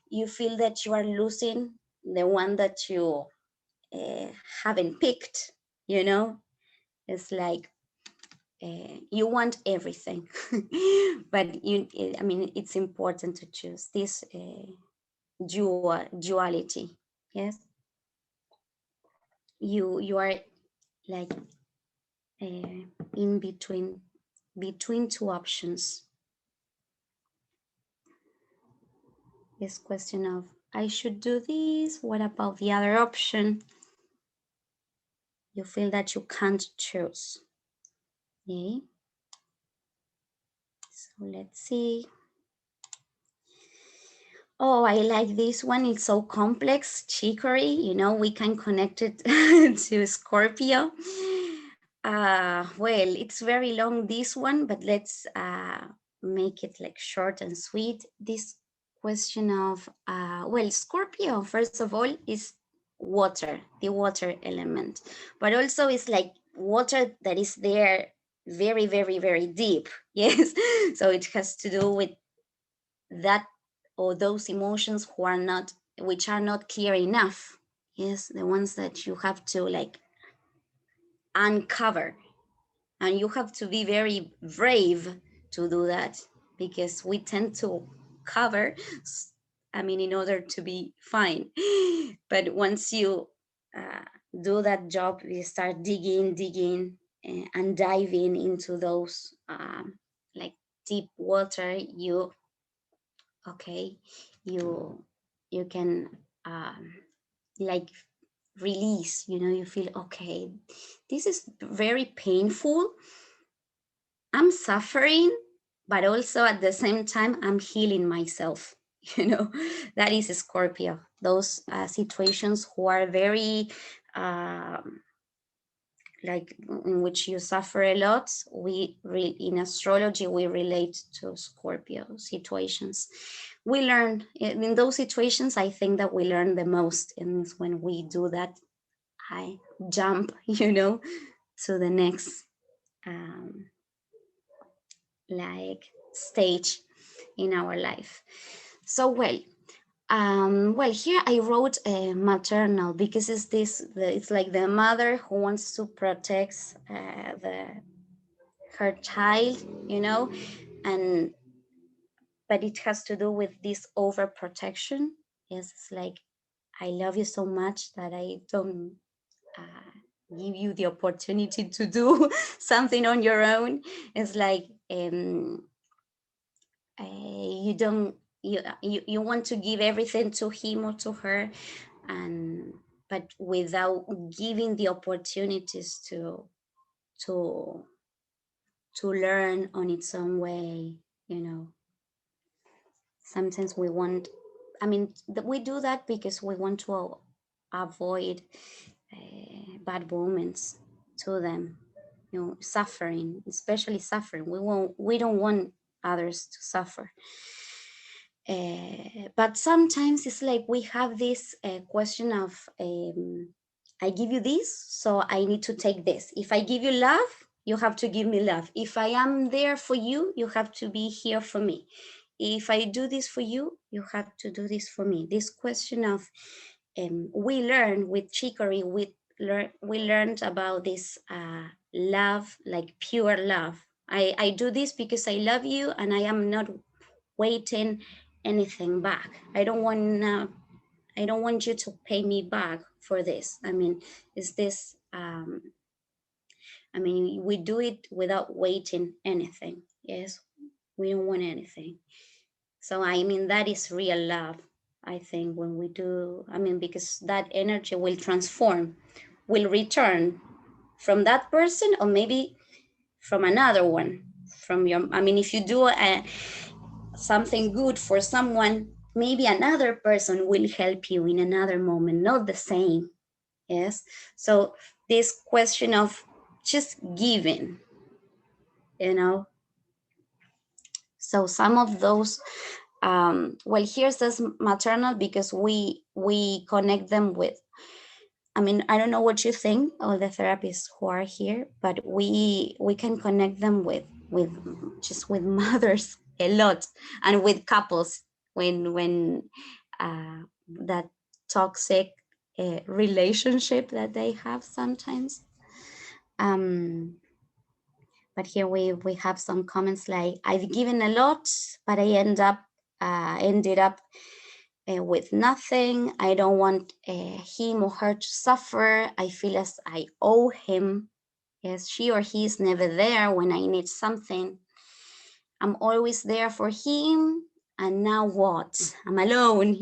you feel that you are losing the one that you haven't picked. It's like you want everything. But it's important to choose this duality. Yes, you are like in between two options. This question of, I should do this, what about the other option? You feel that you can't choose. Okay, so let's see. Oh, I like this one. It's so complex. Chicory, we can connect it to Scorpio. Well, it's very long, this one, but let's make it like short and sweet, this question of, well, Scorpio, first of all, is water, the water element, but also it's like water that is there very, very, very deep. Yes. So it has to do with that, or those emotions who are not, which are not clear enough. Yes, the ones that you have to like uncover, and you have to be very brave to do that, because we tend to cover, I mean, in order to be fine. But once you uh, do that job, you start digging and diving into those like deep water, you, okay, you you can like release, you feel, okay, this is very painful, I'm suffering, but also at the same time, I'm healing myself. That is a Scorpio. Those situations who are very, um, like, in which you suffer a lot. In astrology, we relate to Scorpio situations. We learn in those situations. I think that we learn the most, and it's when we do that high jump, to the next. Um, like stage in our life. So well, here I wrote maternal, because it's like the mother who wants to protect her child, and but it has to do with this overprotection. Yes, it's like, I love you so much that I don't give you the opportunity to do something on your own. It's like, you don't, you want to give everything to him or to her, and but without giving the opportunities to to learn on its own way. Sometimes we want, I mean, we do that because we want to avoid bad moments to them, suffering, especially suffering. We don't want others to suffer. But sometimes it's like we have this question of, I give you this, so I need to take this. If I give you love, you have to give me love. If I am there for you, you have to be here for me. If I do this for you, you have to do this for me. This question of, we learn with chicory, we learned about this love, like pure love. I do this because I love you, and I am not waiting anything back. I don't want you to pay me back for this. I mean, is this I mean, we do it without waiting anything. Yes, we don't want anything. So I mean, that is real love, I think, when we do, I mean, because that energy will transform, will return from that person, or maybe from another one, from your, I mean, if you do something good for someone, maybe another person will help you in another moment, not the same. Yes. So this question of just giving, you know. So some of those, well, here says maternal because we connect them with, I mean, I don't know what you think, all the therapists who are here, but we can connect them with just with mothers a lot, and with couples when that toxic relationship that they have sometimes. But here we have some comments like, I've given a lot, but I ended up with nothing. I don't want him or her to suffer. I feel as I owe him. Yes, she or he is never there when I need something. I'm always there for him. And now what? I'm alone,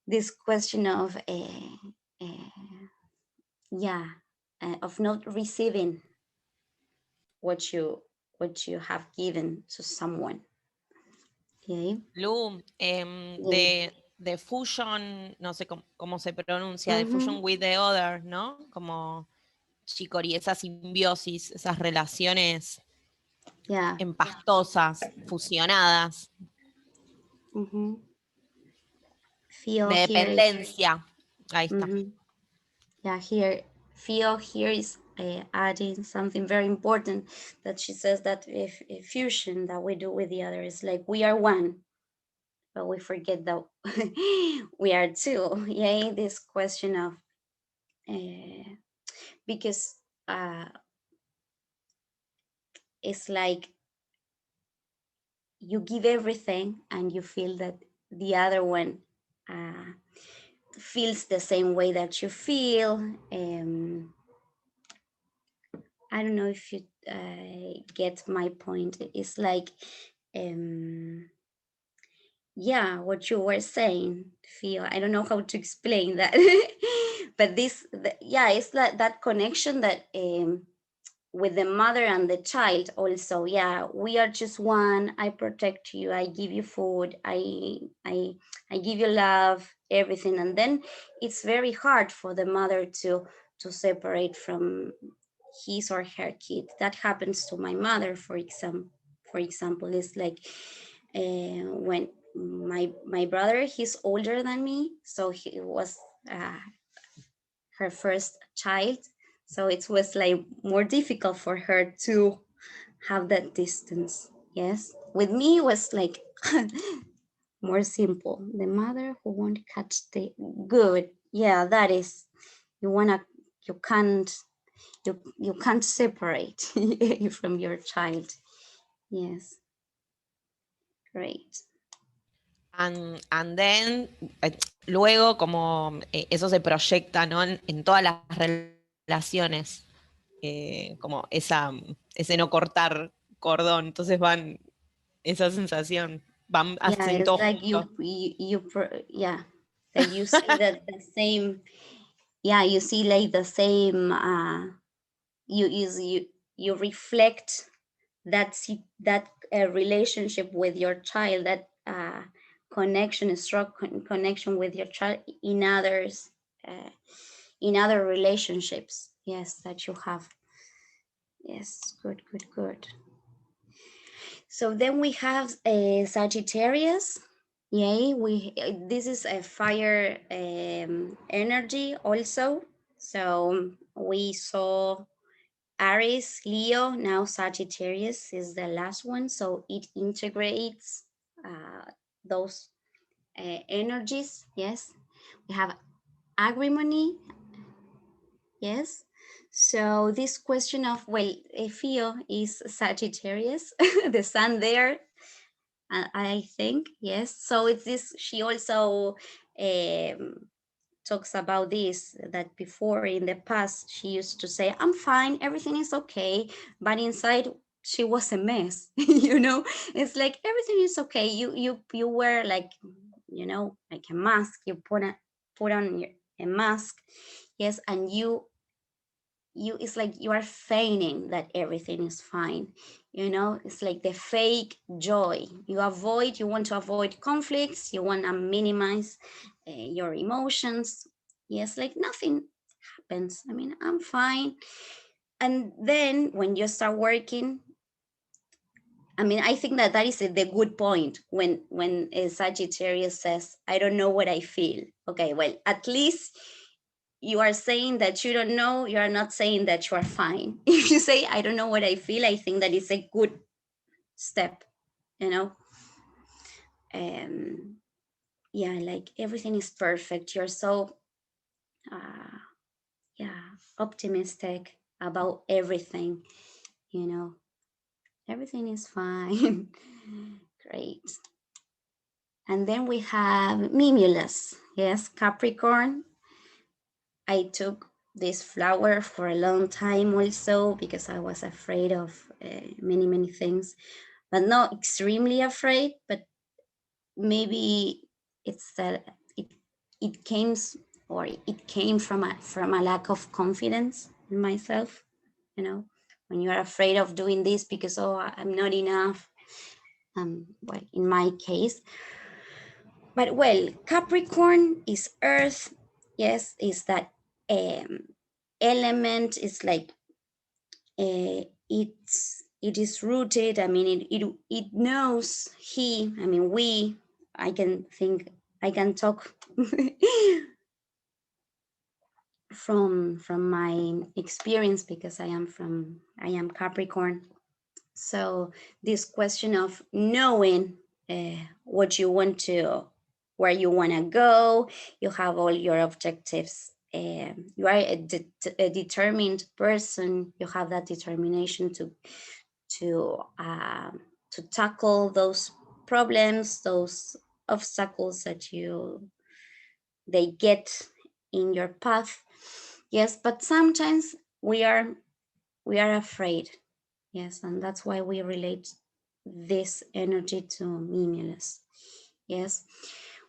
This question of, of not receiving what you have given to someone. Okay. Lu, de fusion, no sé cómo se pronuncia, de fusion with the other, ¿no? Como chicory, esa simbiosis, esas relaciones Yeah. empastosas, fusionadas, Mm-hmm. Feel de here is. dependencia. Ahí está. Mm-hmm. Yeah, here, feel here is adding something very important, that she says that if fusion that we do with the other is like we are one, but we forget that we are two. Yeah, this question of because it's like you give everything and you feel that the other one feels the same way that you feel. I don't know if you get my point. It's like, yeah, what you were saying, feel. I don't know how to explain that, but yeah, it's like that connection that with the mother and the child also. Yeah, we are just one. I protect you. I give you food. I give you love, everything, and then it's very hard for the mother to separate from his or her kid. That happens to my mother, for example. For example, it's like when my brother, he's older than me, so he was her first child, so it was like more difficult for her to have that distance. Yes, with me it was like more simple. The mother who won't catch the good. Yeah, that is, you wanna, you can't, you can't separate from your child. Yes, great. And then, luego como eso se proyecta, ¿no? En todas las relaciones, como ese no cortar cordón, entonces van, esa sensación, van, Yeah, hacen it's todo like junto. yeah, that you see that the same, yeah, you see like the same you reflect that relationship with your child, that connection, a strong connection with your child in others, in other relationships, yes, that you have. Yes, good, good, good. So then we have a Sagittarius. Yay, this is a fire energy also. So we saw Aries, Leo, now Sagittarius is the last one. So it integrates those energies. Yes, we have agrimony. Yes. So this question of, well, Fio is Sagittarius, the sun there, I think. Yes. So it's this, she also talks about this, that before in the past she used to say, I'm fine, everything is okay, but inside she was a mess. It's like everything is okay, you wear like, like a mask, you put on a mask. Yes, and it's like you are feigning that everything is fine. It's like the fake joy. You want to avoid conflicts, you want to minimize your emotions. Yes, like nothing happens, I mean, I'm fine. And then when you start working, I mean, I think that is the good point, when a Sagittarius says, I don't know what I feel. Okay, well, at least you are saying that you don't know, you are not saying that you are fine. If you say, I don't know what I feel, I think that is a good step, yeah, like everything is perfect. You're so, yeah, optimistic about everything, everything is fine. Great. And then we have Mimulus, yes, Capricorn. I took this flower for a long time also because I was afraid of many, many things, but not extremely afraid, but maybe it's that it came, or it came from a lack of confidence in myself, when you're afraid of doing this because, oh, I'm not enough, well, in my case. But well, Capricorn is earth. Yes, is that element. Is like it is rooted. I mean, it knows I can talk from my experience, because I am Capricorn. So this question of knowing what you want to, where you want to go, you have all your objectives. You are a determined person. You have that determination to tackle those problems, those obstacles that they get in your path. Yes, but sometimes we are afraid. Yes, and that's why we relate this energy to meaningless. Yes,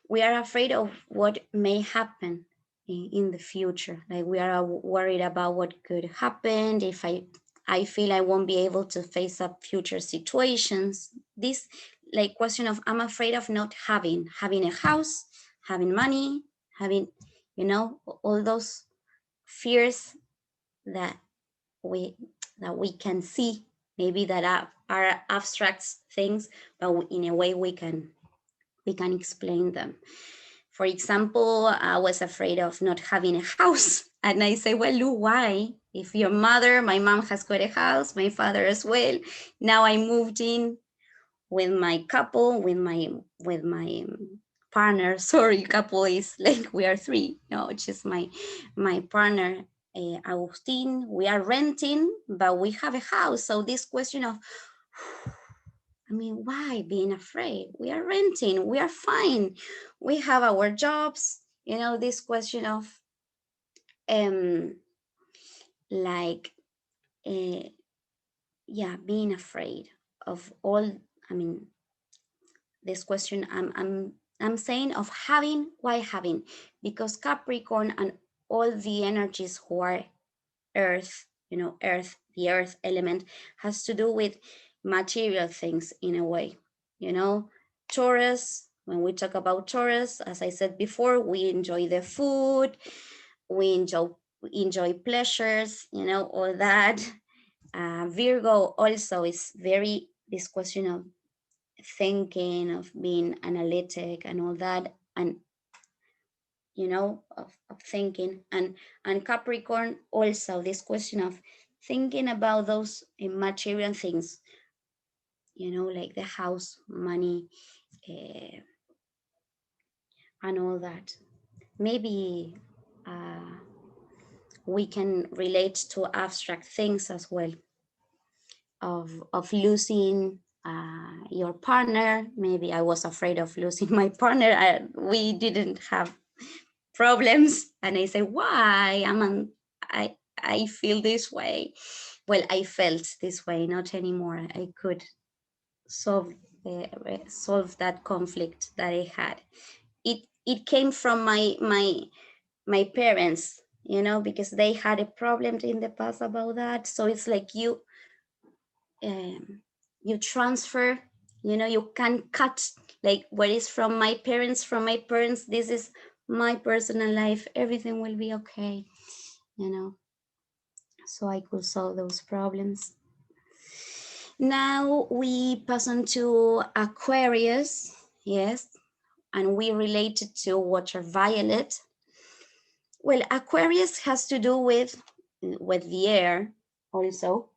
we are afraid of what may happen in the future. Like, we are worried about what could happen if I feel I won't be able to face up future situations. This, like, question of, I'm afraid of not having a house, having money, having, all those fears that we can see, maybe that are abstract things, but in a way we can explain them. For example, I was afraid of not having a house, and I say, well, Lou, why? If my mom has got a house, my father as well. Now I moved in with my couple, with my partner. Sorry, couple is like we are three. No, it's just my partner, Agustin. We are renting, but we have a house. So this question of, I mean, why being afraid? We are renting, we are fine, we have our jobs. This question of like being afraid of all. I mean, this question I'm saying of having, why having? Because Capricorn and all the energies who are earth, the earth element, has to do with material things in a way. Taurus, when we talk about Taurus, as I said before, we enjoy the food, we enjoy pleasures, all that. Virgo also is very, this question of thinking, of being analytic and all that, and of thinking, and Capricorn also this question of thinking about those material things, like the house, money, and all that. Maybe we can relate to abstract things as well, of losing your partner. Maybe I was afraid of losing my partner. We didn't have problems, and I say, why I feel this way. Well, I felt this way, not anymore. I could solve that conflict that I had. It came from my parents, because they had a problem in the past about that. So it's like you transfer, you can cut, like, what is from my parents, this is my personal life, everything will be okay, so I could solve those problems. Now we pass on to Aquarius. Yes, and we relate it to water violet. Well, Aquarius has to do with the air also,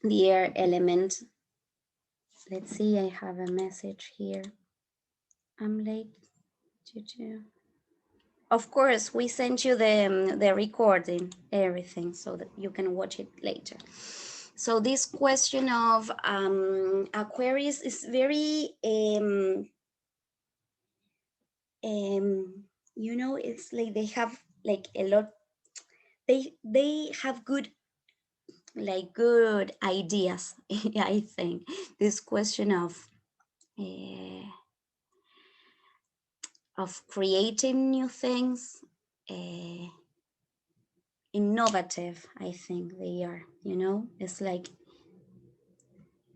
the air element. Let's see, I have a message here. I'm late. Of course, we sent you the recording, everything, so that you can watch it later. So this question of Aquarius is very, it's like they have like a lot, they have good ideas. I think this question of creating new things, innovative, I think they are, it's like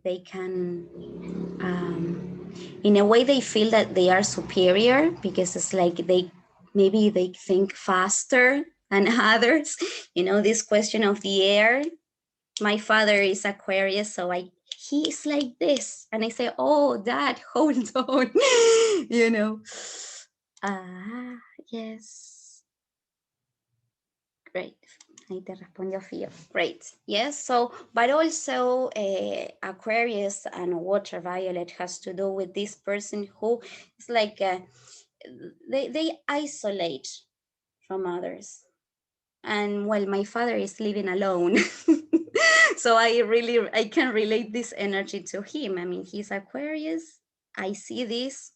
they can, in a way they feel that they are superior, because it's like maybe they think faster than others. This question of the air, my father is Aquarius, so he's like this, and I say, oh, Dad, hold on. You know. Yes. Great. Ahí te respondió Fio. Great. Yes. So, but also Aquarius and water violet has to do with this person who is like they isolate from others. And well, my father is living alone. So I can relate this energy to him. I mean, he's Aquarius. I see this.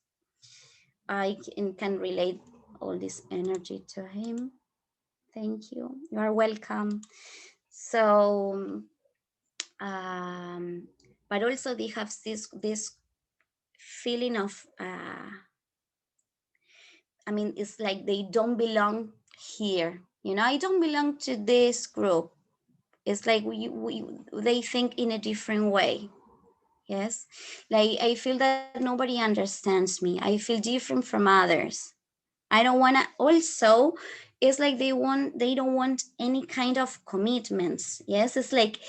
I can relate all this energy to him. Thank you. You are welcome. So, but also they have this feeling of, I mean, it's like they don't belong here. You know, I don't belong to this group. It's like they think in a different way. Yes, like I feel that nobody understands me. I feel different from others. I don't want to. Also, it's like they don't want any kind of commitments. Yes, it's like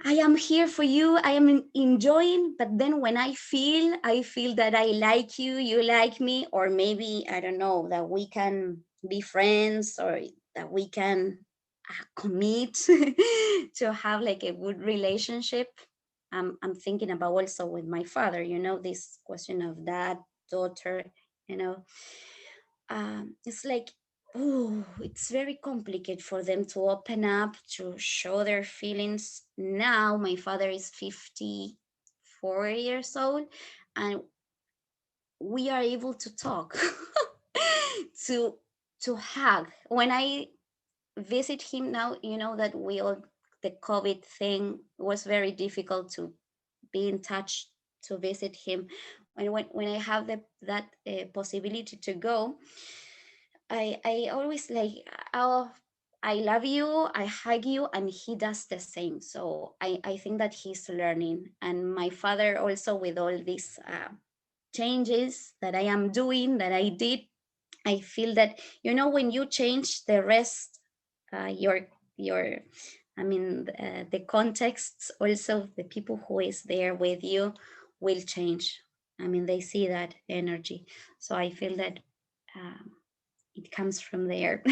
I am here for you. I am enjoying, but then when I feel that I like you, you like me, or maybe I don't know that we can be friends, or that we can commit to have like a good relationship. I'm thinking about also with my father. You know, this question of dad, daughter. You know, it's like, oh, it's very complicated for them to open up, to show their feelings. Now my father is 54 years old, and we are able to talk, to hug. When I visit him now, you know that the COVID thing was very difficult to be in touch, to visit him. When I have that possibility to go, I always like, oh, I love you, I hug you, and he does the same. So I think that he's learning. And my father also, with all these changes that I am doing, that I did, I feel that, you know, when you change, the rest, your I mean, the contexts, also the people who is there with you will change. I mean, they see that energy. So I feel that it comes from there.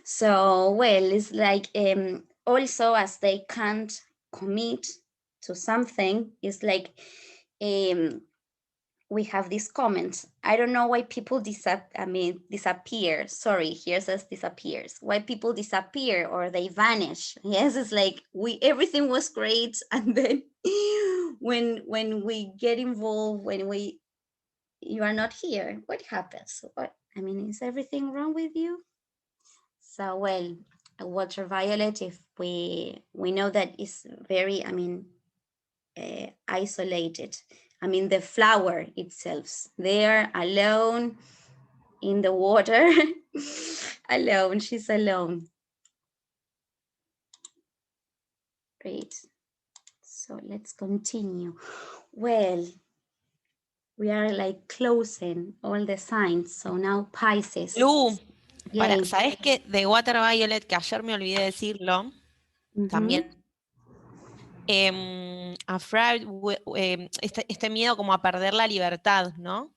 So, well, it's like, also, as they can't commit to something, it's like, we have these comments. I don't know why people disappear. Sorry, here says disappears. Why people disappear or they vanish. Yes, it's like everything was great, and then when we get involved, you are not here. What happens? What, I mean, is everything wrong with you? So, well, ultraviolet, if we know that is very, I mean, isolated. I mean, the flower itself, there alone in the water, alone, she's alone. Great. So let's continue. Well, we are like closing all the signs. So now Pisces. Lu, Yay. ¿sabés qué? De Water Violet, que ayer me olvidé decirlo, también. Afraid, este miedo como a perder la libertad, ¿no?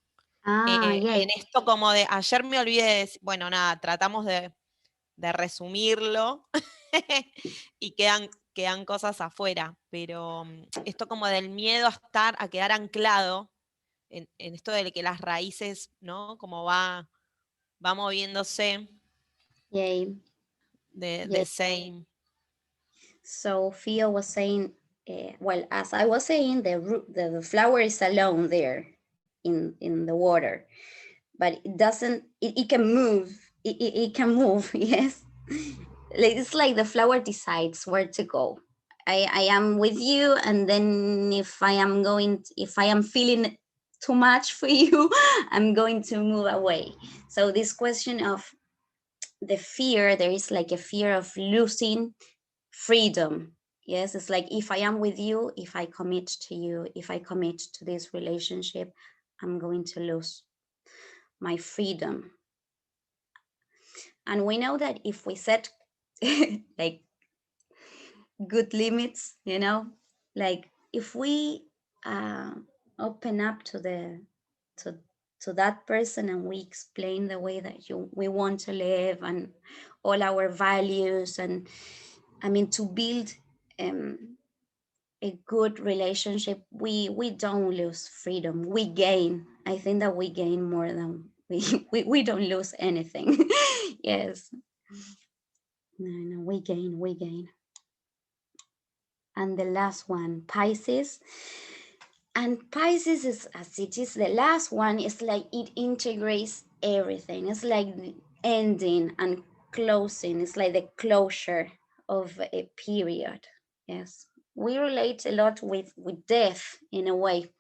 Yay. En esto como de, ayer me olvidé de decir, bueno, nada, tratamos de resumirlo y quedan cosas afuera, pero esto como del miedo a quedar anclado en esto de que las raíces, ¿no? Como va moviéndose. Yay. The same. So Fio was saying, well, as I was saying, the flower is alone there in the water, but it doesn't. It can move. It can move. Yes, it's like the flower decides where to go. I am with you, and then if I am feeling too much for you, I'm going to move away. So this question of the fear, there is like a fear of losing freedom. Yes, it's like, if I am with you, if I commit to you, if I commit to this relationship, I'm going to lose my freedom. And we know that if we set like good limits, you know, like if we uh, open up to the to to that person and we explain the way that we want to live and all our values, and I mean to build a good relationship, we don't lose freedom, we gain. I think that we gain more than we don't lose anything. Yes, no, we gain. And the last one, Pisces. And Pisces is, as it is the last one, it's like it integrates everything. It's like ending and closing. It's like the closure of a period. Yes. We relate a lot with death in a way,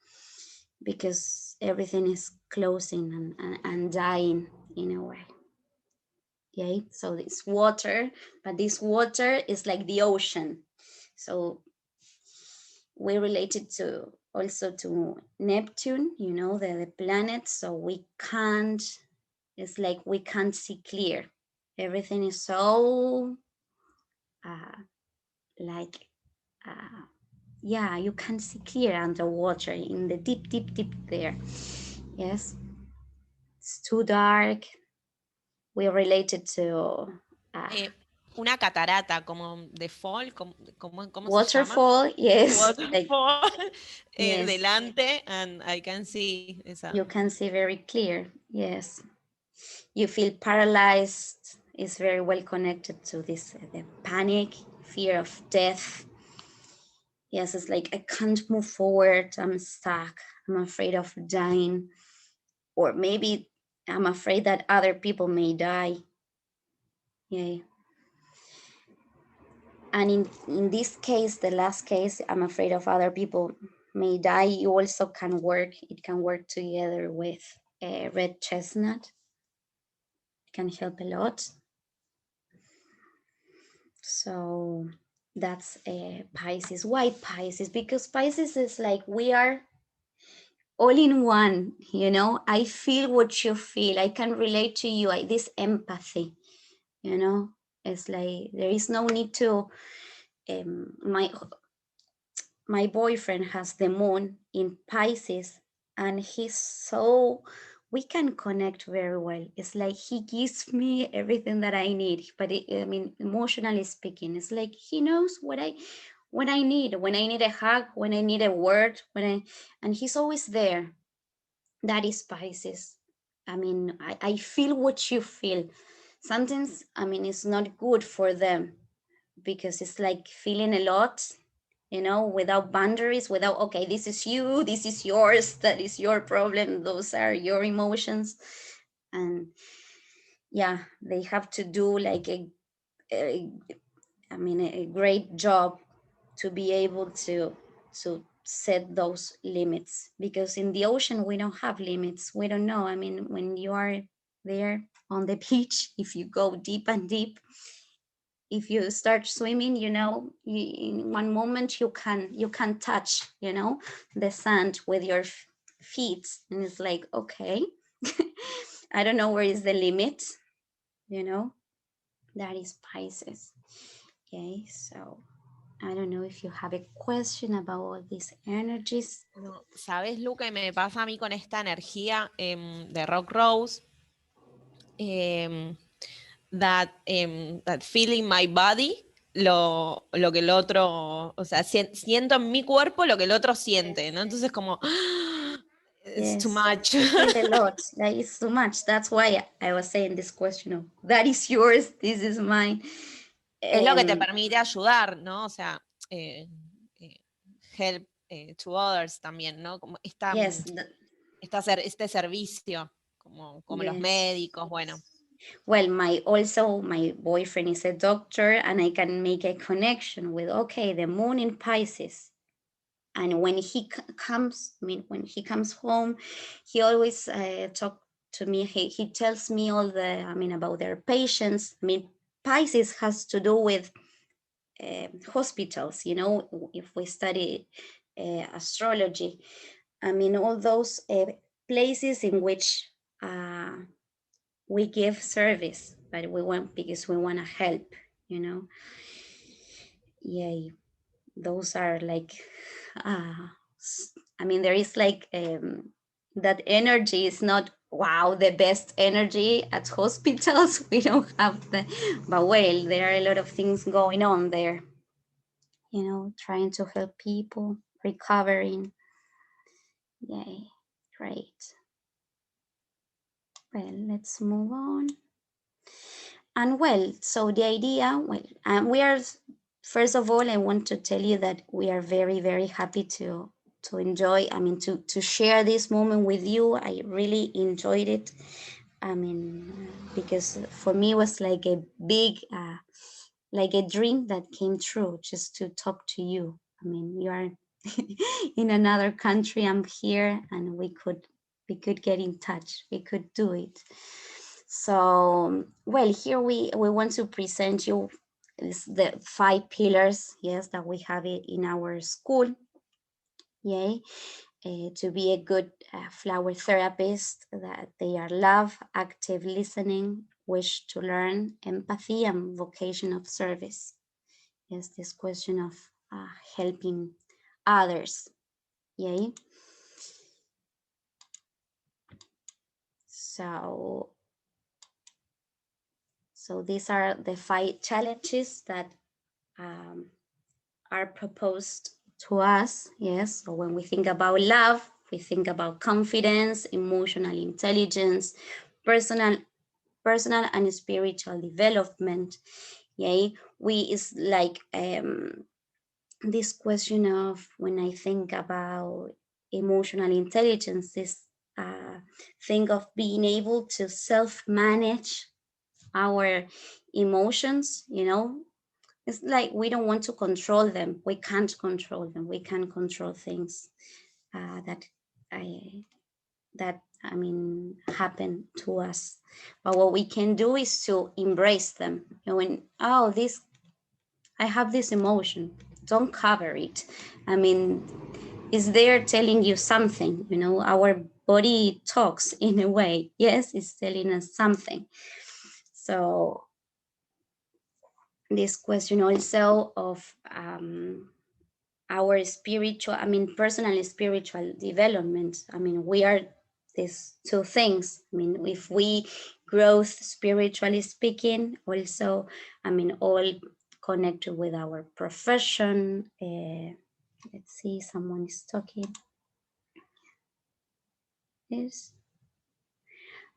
because everything is closing and dying in a way. Okay, so it's water, but this water is like the ocean. So we related to also to Neptune, you know, the planet. So we can't, it's like we can't see clear. Everything is so uh, like, uh, yeah, you can see clear underwater in the deep there. Yes, it's too dark. We're related to Una catarata, como de fall, ¿cómo se llama? waterfall. Yes, like Waterfall yes, delante, and I can see esa. you can see very clear. Yes, you feel paralyzed. Is very well connected to this the panic, fear of death. Yes, it's like I can't move forward. I'm stuck. I'm afraid of dying, or maybe I'm afraid that other people may die. Yeah. And in this case, the last case, I'm afraid of other people may die. You also can work. It can work together with a red chestnut. It can help a lot. So that's a Pisces. Why Pisces? Because Pisces is like we are all in one. You know, I feel what you feel. I can relate to you. This empathy. You know, it's like there is no need to. My boyfriend has the moon in Pisces, and he's so, we can connect very well. It's like he gives me everything that I need, but I mean, emotionally speaking, it's like he knows what I need, when I need a hug, when I need a word, and he's always there. That is Pisces. I mean, I feel what you feel. Sometimes, I mean, it's not good for them because it's like feeling a lot, you know, without boundaries, without, okay, this is you, this is yours, that is your problem, those are your emotions. And yeah, they have to do like a I mean, a great job to be able to set those limits, because in the ocean we don't have limits. We don't know. I mean, when you are there on the beach, if you go deep and deep, if you start swimming, you know, in one moment you can touch, you know, the sand with your feet, and it's like, okay, I don't know where is the limit, you know. That is Pisces. Okay, so I don't know if you have a question about all these energies. No, ¿sabes lo que me pasa a mí con esta energía de Rock Rose? That feeling my body, lo que el otro, o sea, siento en mi cuerpo lo que el otro siente, ¿no? Entonces como, it's too Yes, much. I feel a lot. That is too much. That's why I was saying this question of that is yours, this is mine. Es lo que te permite ayudar, ¿no? O sea, eh, help to others también, ¿no? Como Yes, este servicio, como los yes. médicos, bueno. Well, my boyfriend is a doctor, and I can make a connection with, okay, the moon in Pisces. And when he comes, I mean, when he comes home, he always talk to me. He tells me all the, I mean, about their patients. I mean, Pisces has to do with hospitals, you know, if we study astrology. I mean, all those places in which we give service, but we want, because we want to help, you know. yeah, those are like, I mean, there is like that energy is not, wow, the best energy at hospitals. We don't have the, but well, there are a lot of things going on there, you know, trying to help people recovering. Yay, great. Well, let's move on. And well, so the idea, well, we are, first of all, I want to tell you that we are very, very happy to enjoy, I mean, to share this moment with you. I really enjoyed it. I mean, because for me it was like a big, like a dream that came true, just to talk to you. I mean, you are in another country, I'm here, and we could get in touch. We could do it. So, well, here we want to present you the 5 pillars, yes, that we have it in our school. Yay. To be a good flower therapist, that they are love, active listening, wish to learn, empathy, and vocation of service. Yes, this question of helping others. Yay. So these are the 5 challenges that are proposed to us. Yes, so when we think about love, we think about confidence, emotional intelligence, personal and spiritual development. Yay, we is like this question of, when I think about emotional intelligence, this thing of being able to self-manage our emotions, you know. It's like we don't want to control them. We can't control them. We can't control things that I mean happen to us. But what we can do is to embrace them. You know, when, oh, this, I have this emotion, don't cover it. I mean, is there telling you something, you know, our body talks in a way. Yes, it's telling us something. So this question also of our spiritual, I mean, personal and spiritual development. I mean, we are these 2 things. I mean, if we growth spiritually speaking, also, I mean, all connected with our profession. Let's see, someone is talking. Yes.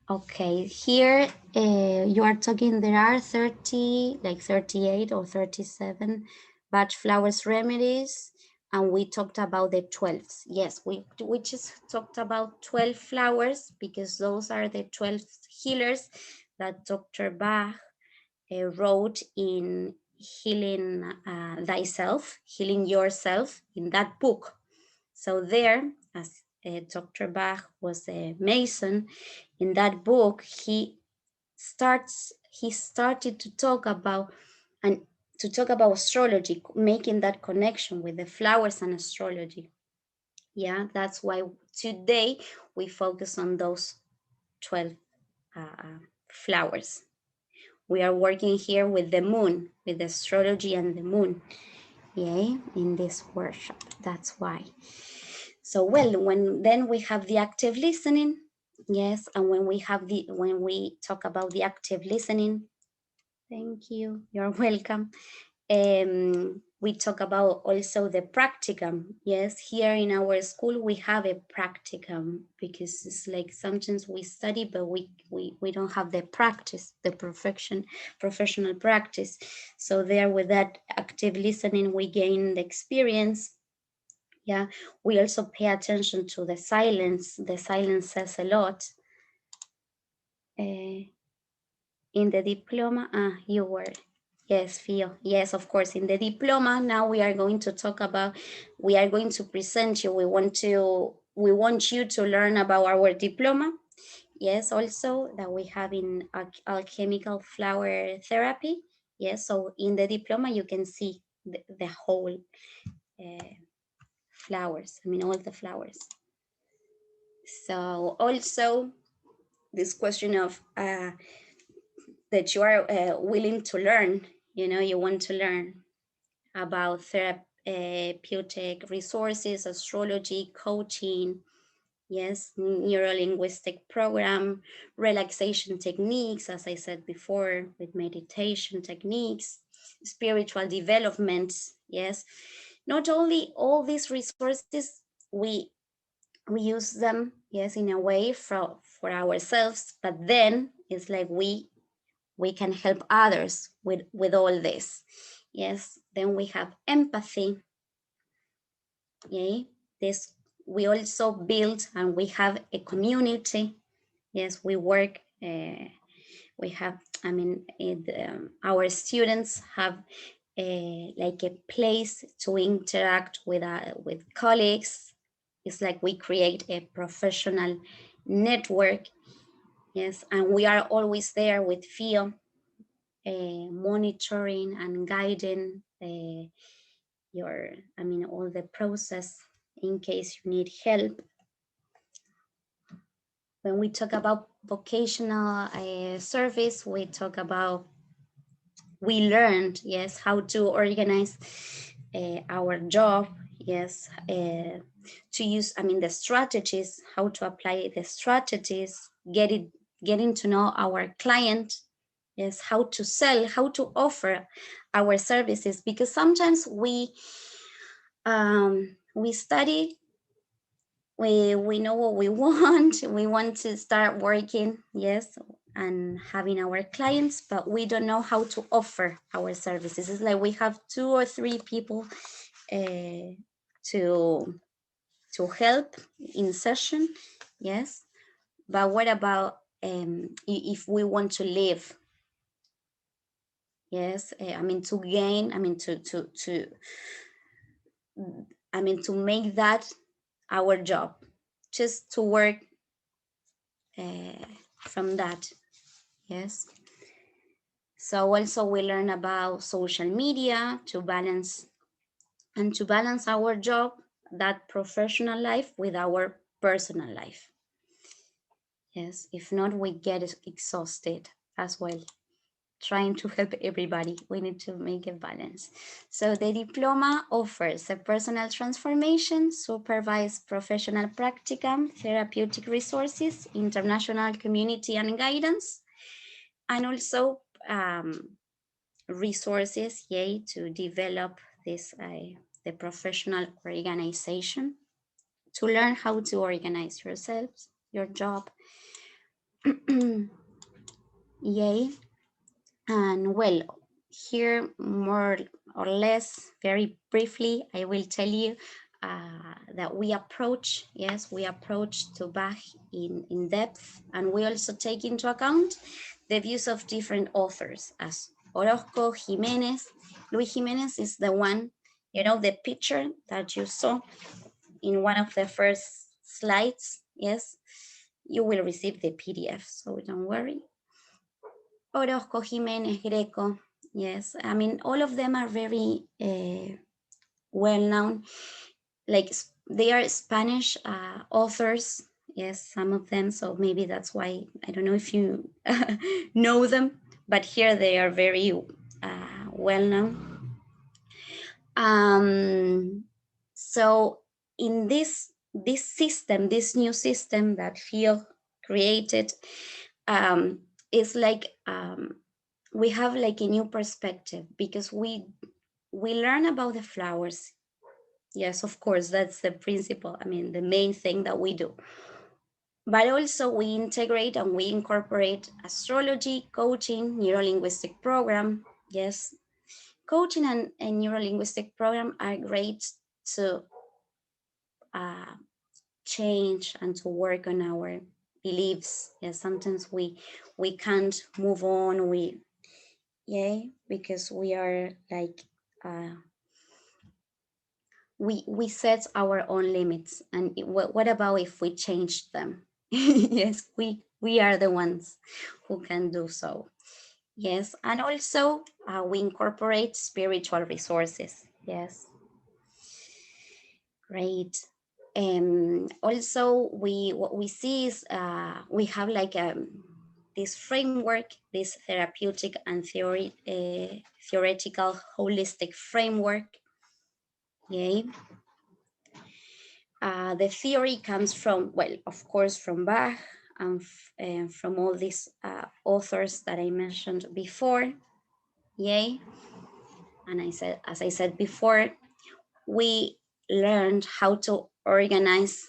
Okay, here you are talking, there are 30, like 38 or 37 Bach flowers remedies, and we talked about the 12s. Yes, we just talked about 12 flowers because those are the 12 healers that Dr. Bach wrote in Healing Thyself, Healing Yourself, in that book. So there, as Dr. Bach was a Mason, in that book, he started to talk about astrology, making that connection with the flowers and astrology. Yeah, that's why today we focus on those 12 flowers. We are working here with the moon, with astrology and the moon, yeah, in this workshop. That's why. So, well, then we have the active listening. Yes, and when we talk about the active listening, thank you, you're welcome. We talk about also the practicum. Yes, here in our school we have a practicum because it's like sometimes we study but we don't have the practice, the professional practice. So there, with that active listening, we gain the experience. Yeah, we also pay attention to the silence. The silence says a lot. In the diploma, you were, yes, Fio, yes, of course. In the diploma, now we are going to talk about, we are going to present you. We want you to learn about our diploma. Yes, also that we have in alchemical flower therapy. Yes, so in the diploma you can see the whole flowers. I mean, all the flowers. So also this question of that you are willing to learn, you know, you want to learn. about therapeutic resources, astrology, coaching, yes, neuro-linguistic program, relaxation techniques, as I said before, with meditation techniques, spiritual development, yes. Not only all these resources, we use them, yes, in a way for ourselves, but then it's like we can help others with all this, yes. Then we have empathy, yeah. This we also build and we have a community, yes. We work, we have, I mean, our students have like a place to interact with colleagues. It's like we create a professional network, yes. And we are always there with Fio, monitoring and guiding your, I mean, all the process in case you need help. When we talk about vocational service, we talk about, we learned, yes, how to organize our job, yes, to use, I mean, the strategies, how to apply the strategies, getting to know our client, yes, how to sell, how to offer our services, because sometimes we study, we know what we want, we want to start working, yes, and having our clients, but we don't know how to offer our services. It's like we have 2 or 3 people to help in session, yes, but what about if we want to live, yes, I mean, to gain, I mean, I mean, to make that our job, just to work from that, yes. So also we learn about social media to balance our job, that professional life with our personal life. Yes, if not, we get exhausted as well. Trying to help everybody, we need to make a balance. So the diploma offers a personal transformation, supervised professional practicum, therapeutic resources, international community and guidance, and also resources, yay, to develop this the professional organization, to learn how to organize yourselves, your job. Yay. And well, here more or less, very briefly, I will tell you that we approach, yes, we approach to Bach in depth, and we also take into account the views of different authors, as Orozco, Jimenez. Luis Jimenez is the one, you know, the picture that you saw in one of the first slides, yes, you will receive the PDF, so don't worry. Orozco, Jimenez, Greco, yes, I mean, all of them are very well known, like they are Spanish authors, yes, some of them, so maybe that's why, I don't know if you know them, but here they are very well known. So in this system, this new system that Phil created, is like we have like a new perspective, because we learn about the flowers. Yes, of course, that's the principle, I mean, the main thing that we do. But also we integrate and we incorporate astrology, coaching, neuro-linguistic program. Yes, coaching and neuro-linguistic program are great to change and to work on our beliefs. Yes, sometimes we can't move on, because we are like we set our own limits, and what about if we change them? Yes, we are the ones who can do so. Yes, and also we incorporate spiritual resources. Yes, great. Also what we see is we have like this framework, this therapeutic and theoretical holistic framework. Yay. The theory comes from, well, of course, from Bach and from all these authors that I mentioned before. Yay. And as I said before, we learned how to organize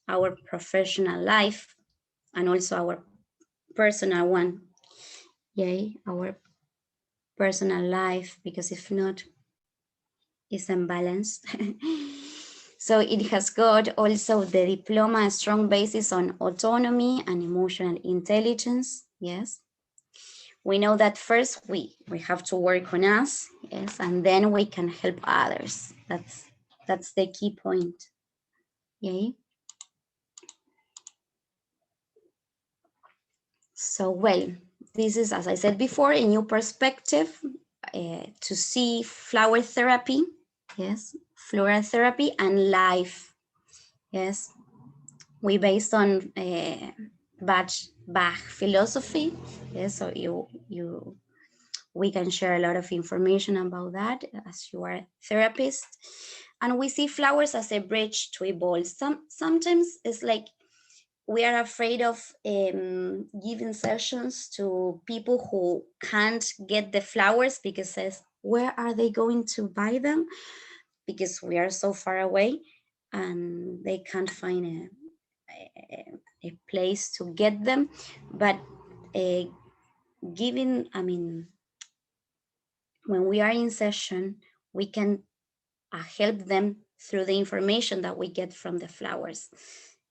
our professional life and also our personal one. Yay, our personal life, because if not, it's unbalanced. So it has got also the diploma, a strong basis on autonomy and emotional intelligence. Yes. We know that first we have to work on us, yes, and then we can help others. That's the key point. Yay. So, well, this is, as I said before, a new perspective to see flower therapy, yes, floral therapy and life, yes. We based on Bach philosophy, yes. So we can share a lot of information about that as you are a therapist, and we see flowers as a bridge to evolve. Sometimes it's like we are afraid of giving sessions to people who can't get the flowers because says, where are they going to buy them? Because we are so far away and they can't find a place to get them. But giving, I mean, when we are in session, we can help them through the information that we get from the flowers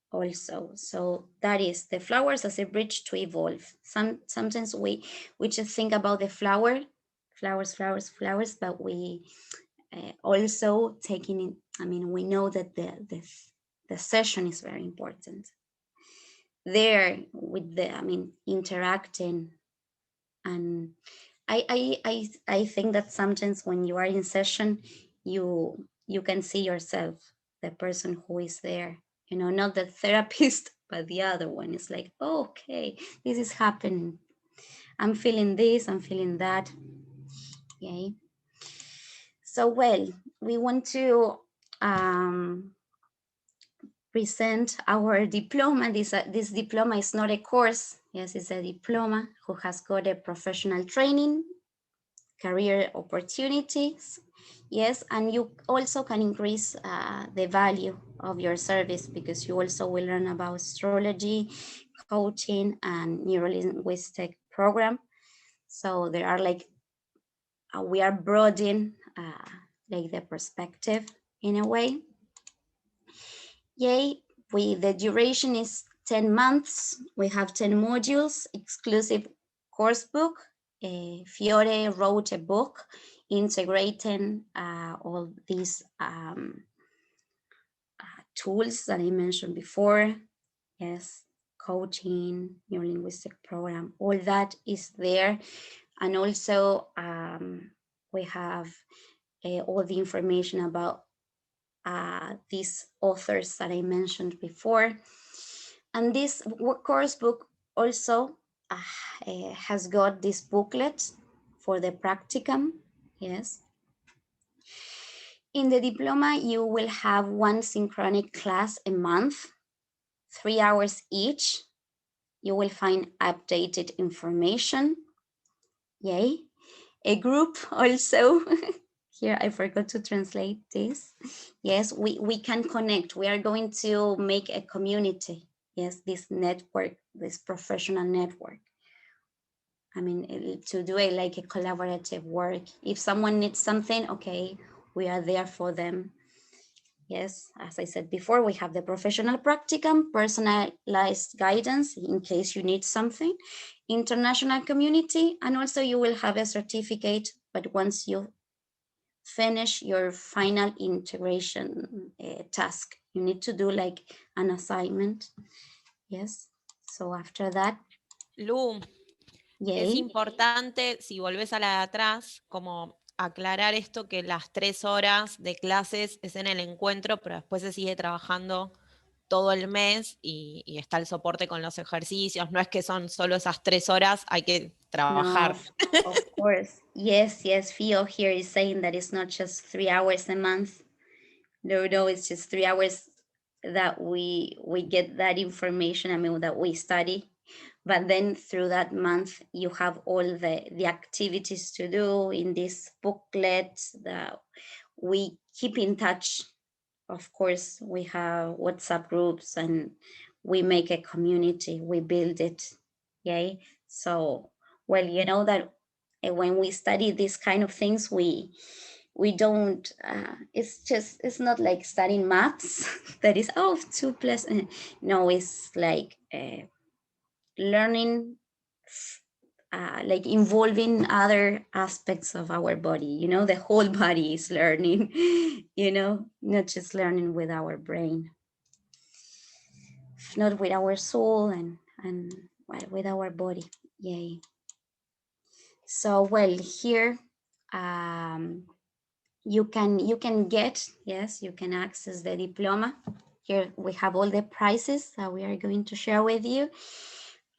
also. So that is the flowers as a bridge to evolve. Sometimes we just think about the flowers, but we also taking it, I mean, we know that the session is very important. There with the, I mean, interacting, and I think that sometimes when you are in session, you can see yourself, the person who is there, you know, not the therapist, but the other one. It's like, oh, okay, this is happening. I'm feeling this, I'm feeling that. Okay. So, well, we want to present our diploma. This diploma is not a course. Yes, it's a diploma who has got a professional training, career opportunities. Yes, and you also can increase the value of your service because you also will learn about astrology, coaching, and neuro-linguistic program. So there are like, we are broadening like the perspective in a way. Yay, the duration is 10 months. We have 10 modules, exclusive course book. Fiore wrote a book integrating all these tools that I mentioned before. Yes, coaching, neurolinguistic program, all that is there. And also we have all the information about these authors that I mentioned before. And this course book also has got this booklet for the practicum. Yes. In the diploma, you will have one synchronic class a month, 3 hours each. You will find updated information. Yay. A group also. Here, I forgot to translate this. Yes, we can connect. We are going to make a community. Yes, this network, this professional network. I mean, to do it like a collaborative work. If someone needs something, okay, we are there for them. Yes, as I said before, we have the professional practicum, personalized guidance in case you need something, international community, and also you will have a certificate, but once you finish your final integration task, you need to do like an assignment. Yes, so after that. Lu, Yay. es importante, si volvés a la de atrás, como aclarar esto, que las 3 horas de clases es en el encuentro, pero después se sigue trabajando todo el mes y está el soporte con los ejercicios. No es que son solo esas 3 horas, hay que No, trabajar. of course. Yes, yes. Theo here is saying that it's not just 3 hours a month. No, it's just 3 hours that we get that information. I mean, that we study, but then through that month you have all the activities to do in this booklet that we keep in touch. Of course, we have WhatsApp groups and we make a community, we build it. Okay, so well, you know that when we study these kind of things, we don't it's not like studying maths that is, oh, 2 plus no, it's like learning, like involving other aspects of our body, you know, the whole body is learning, you know, not just learning with our brain, not with our soul and well, with our body. Yay. So well, here you can get, yes, you can access the diploma. Here we have all the prices that we are going to share with you.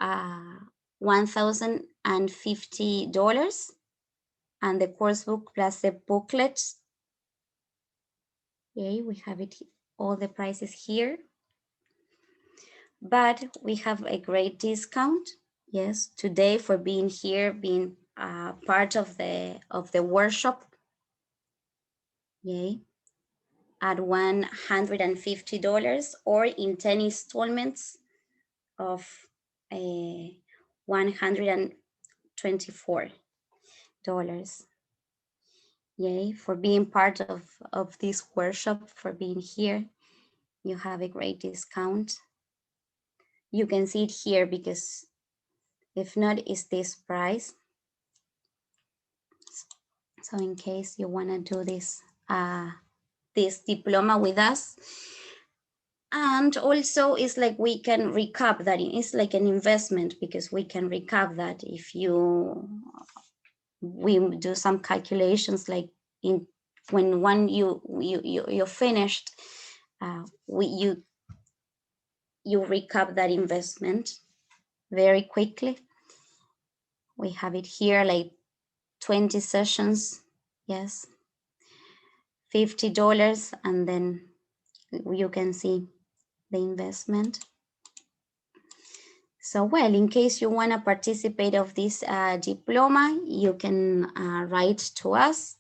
$1,050 and the course book plus the booklet. Okay, we have it, all the prices here, but we have a great discount, yes, today for being here, being part of the workshop. Yay. At $150 or in 10 installments of $124. Yay, for being part of this workshop, for being here, you have a great discount. You can see it here because if not, it's this price. So in case you want to do this diploma with us, and also it's like we can recap that. It's like an investment because we can recap that if we do some calculations, like when you're finished, you recap that investment very quickly. We have it here, like 20 sessions, yes, $50, and then you can see the investment. So well, in case you want to participate of this diploma, you can write to us.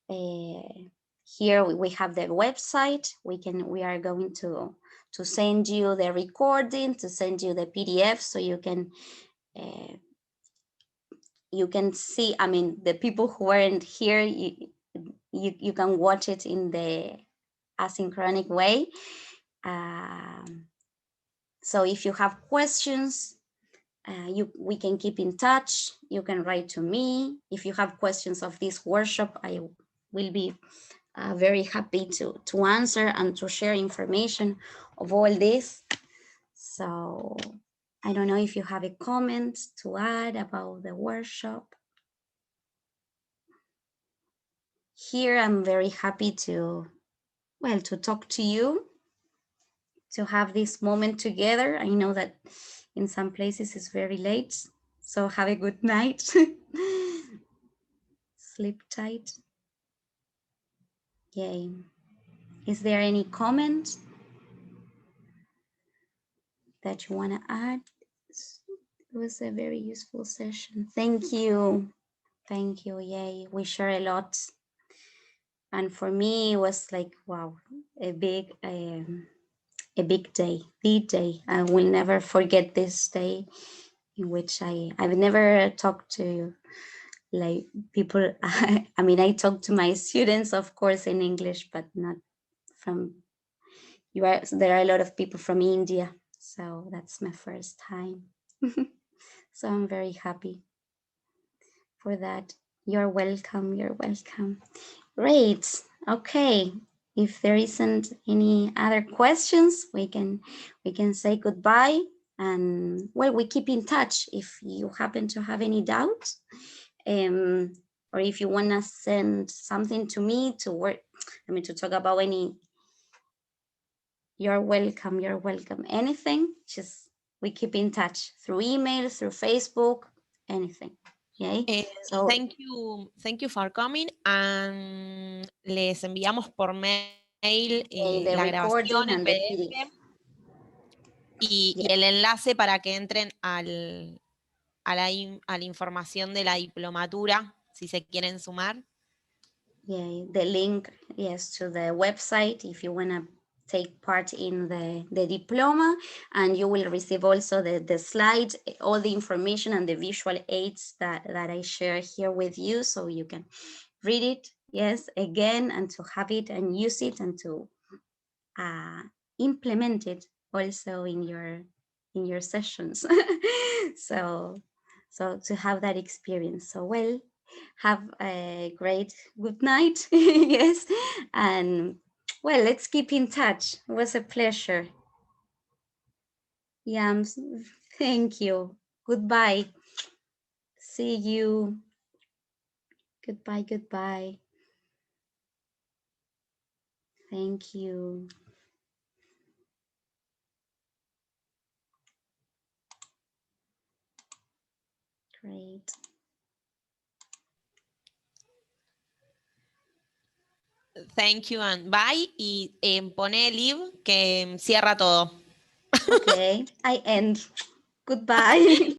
Here we have the website. We are going to send you the recording, to send you the PDF, so you can see, I mean, the people who weren't here, you can watch it in the asynchronic way. So if you have questions, we can keep in touch. You can write to me. If you have questions of this workshop, I will be very happy to answer and to share information of all this. So I don't know if you have a comment to add about the workshop. Here I'm very happy to talk to you, to have this moment together. I know that in some places it's very late, so have a good night. Sleep tight. Yay. Is there any comment that you want to add? It was a very useful session. Thank you. Thank you. Yay. We share a lot. And for me, it was like, wow, a big day, the day. I will never forget this day in which I've never talked to like people. I mean, I talk to my students, of course, in English, but not from there are a lot of people from India, so that's my first time. So I'm very happy for that. You're welcome. You're welcome. Great. Okay. If there isn't any other questions, we can say goodbye. And well, we keep in touch if you happen to have any doubts, or if you want to send something to me to work, I mean, to talk about any You're welcome. You're welcome. Anything, just we keep in touch through email, through Facebook, anything. Okay. So thank you for coming, and les enviamos por mail the la recording grabación en and the PDF PDF. y el enlace para que entren a la información de la diplomatura, si se quieren sumar. Yeah, the link, yes, to the website if you want to take part in the diploma, and you will receive also the slides, all the information and the visual aids that I share here with you, so you can read it, yes, again, and to have it and use it and to implement it also in your sessions. so to have that experience. So well, have a great good night. Yes, and well, let's keep in touch. It was a pleasure. Yeah, thank you. Goodbye. See you. Goodbye. Goodbye. Thank you. Great. Thank you and bye. Y pone leave que cierra todo. Okay, I end. Goodbye.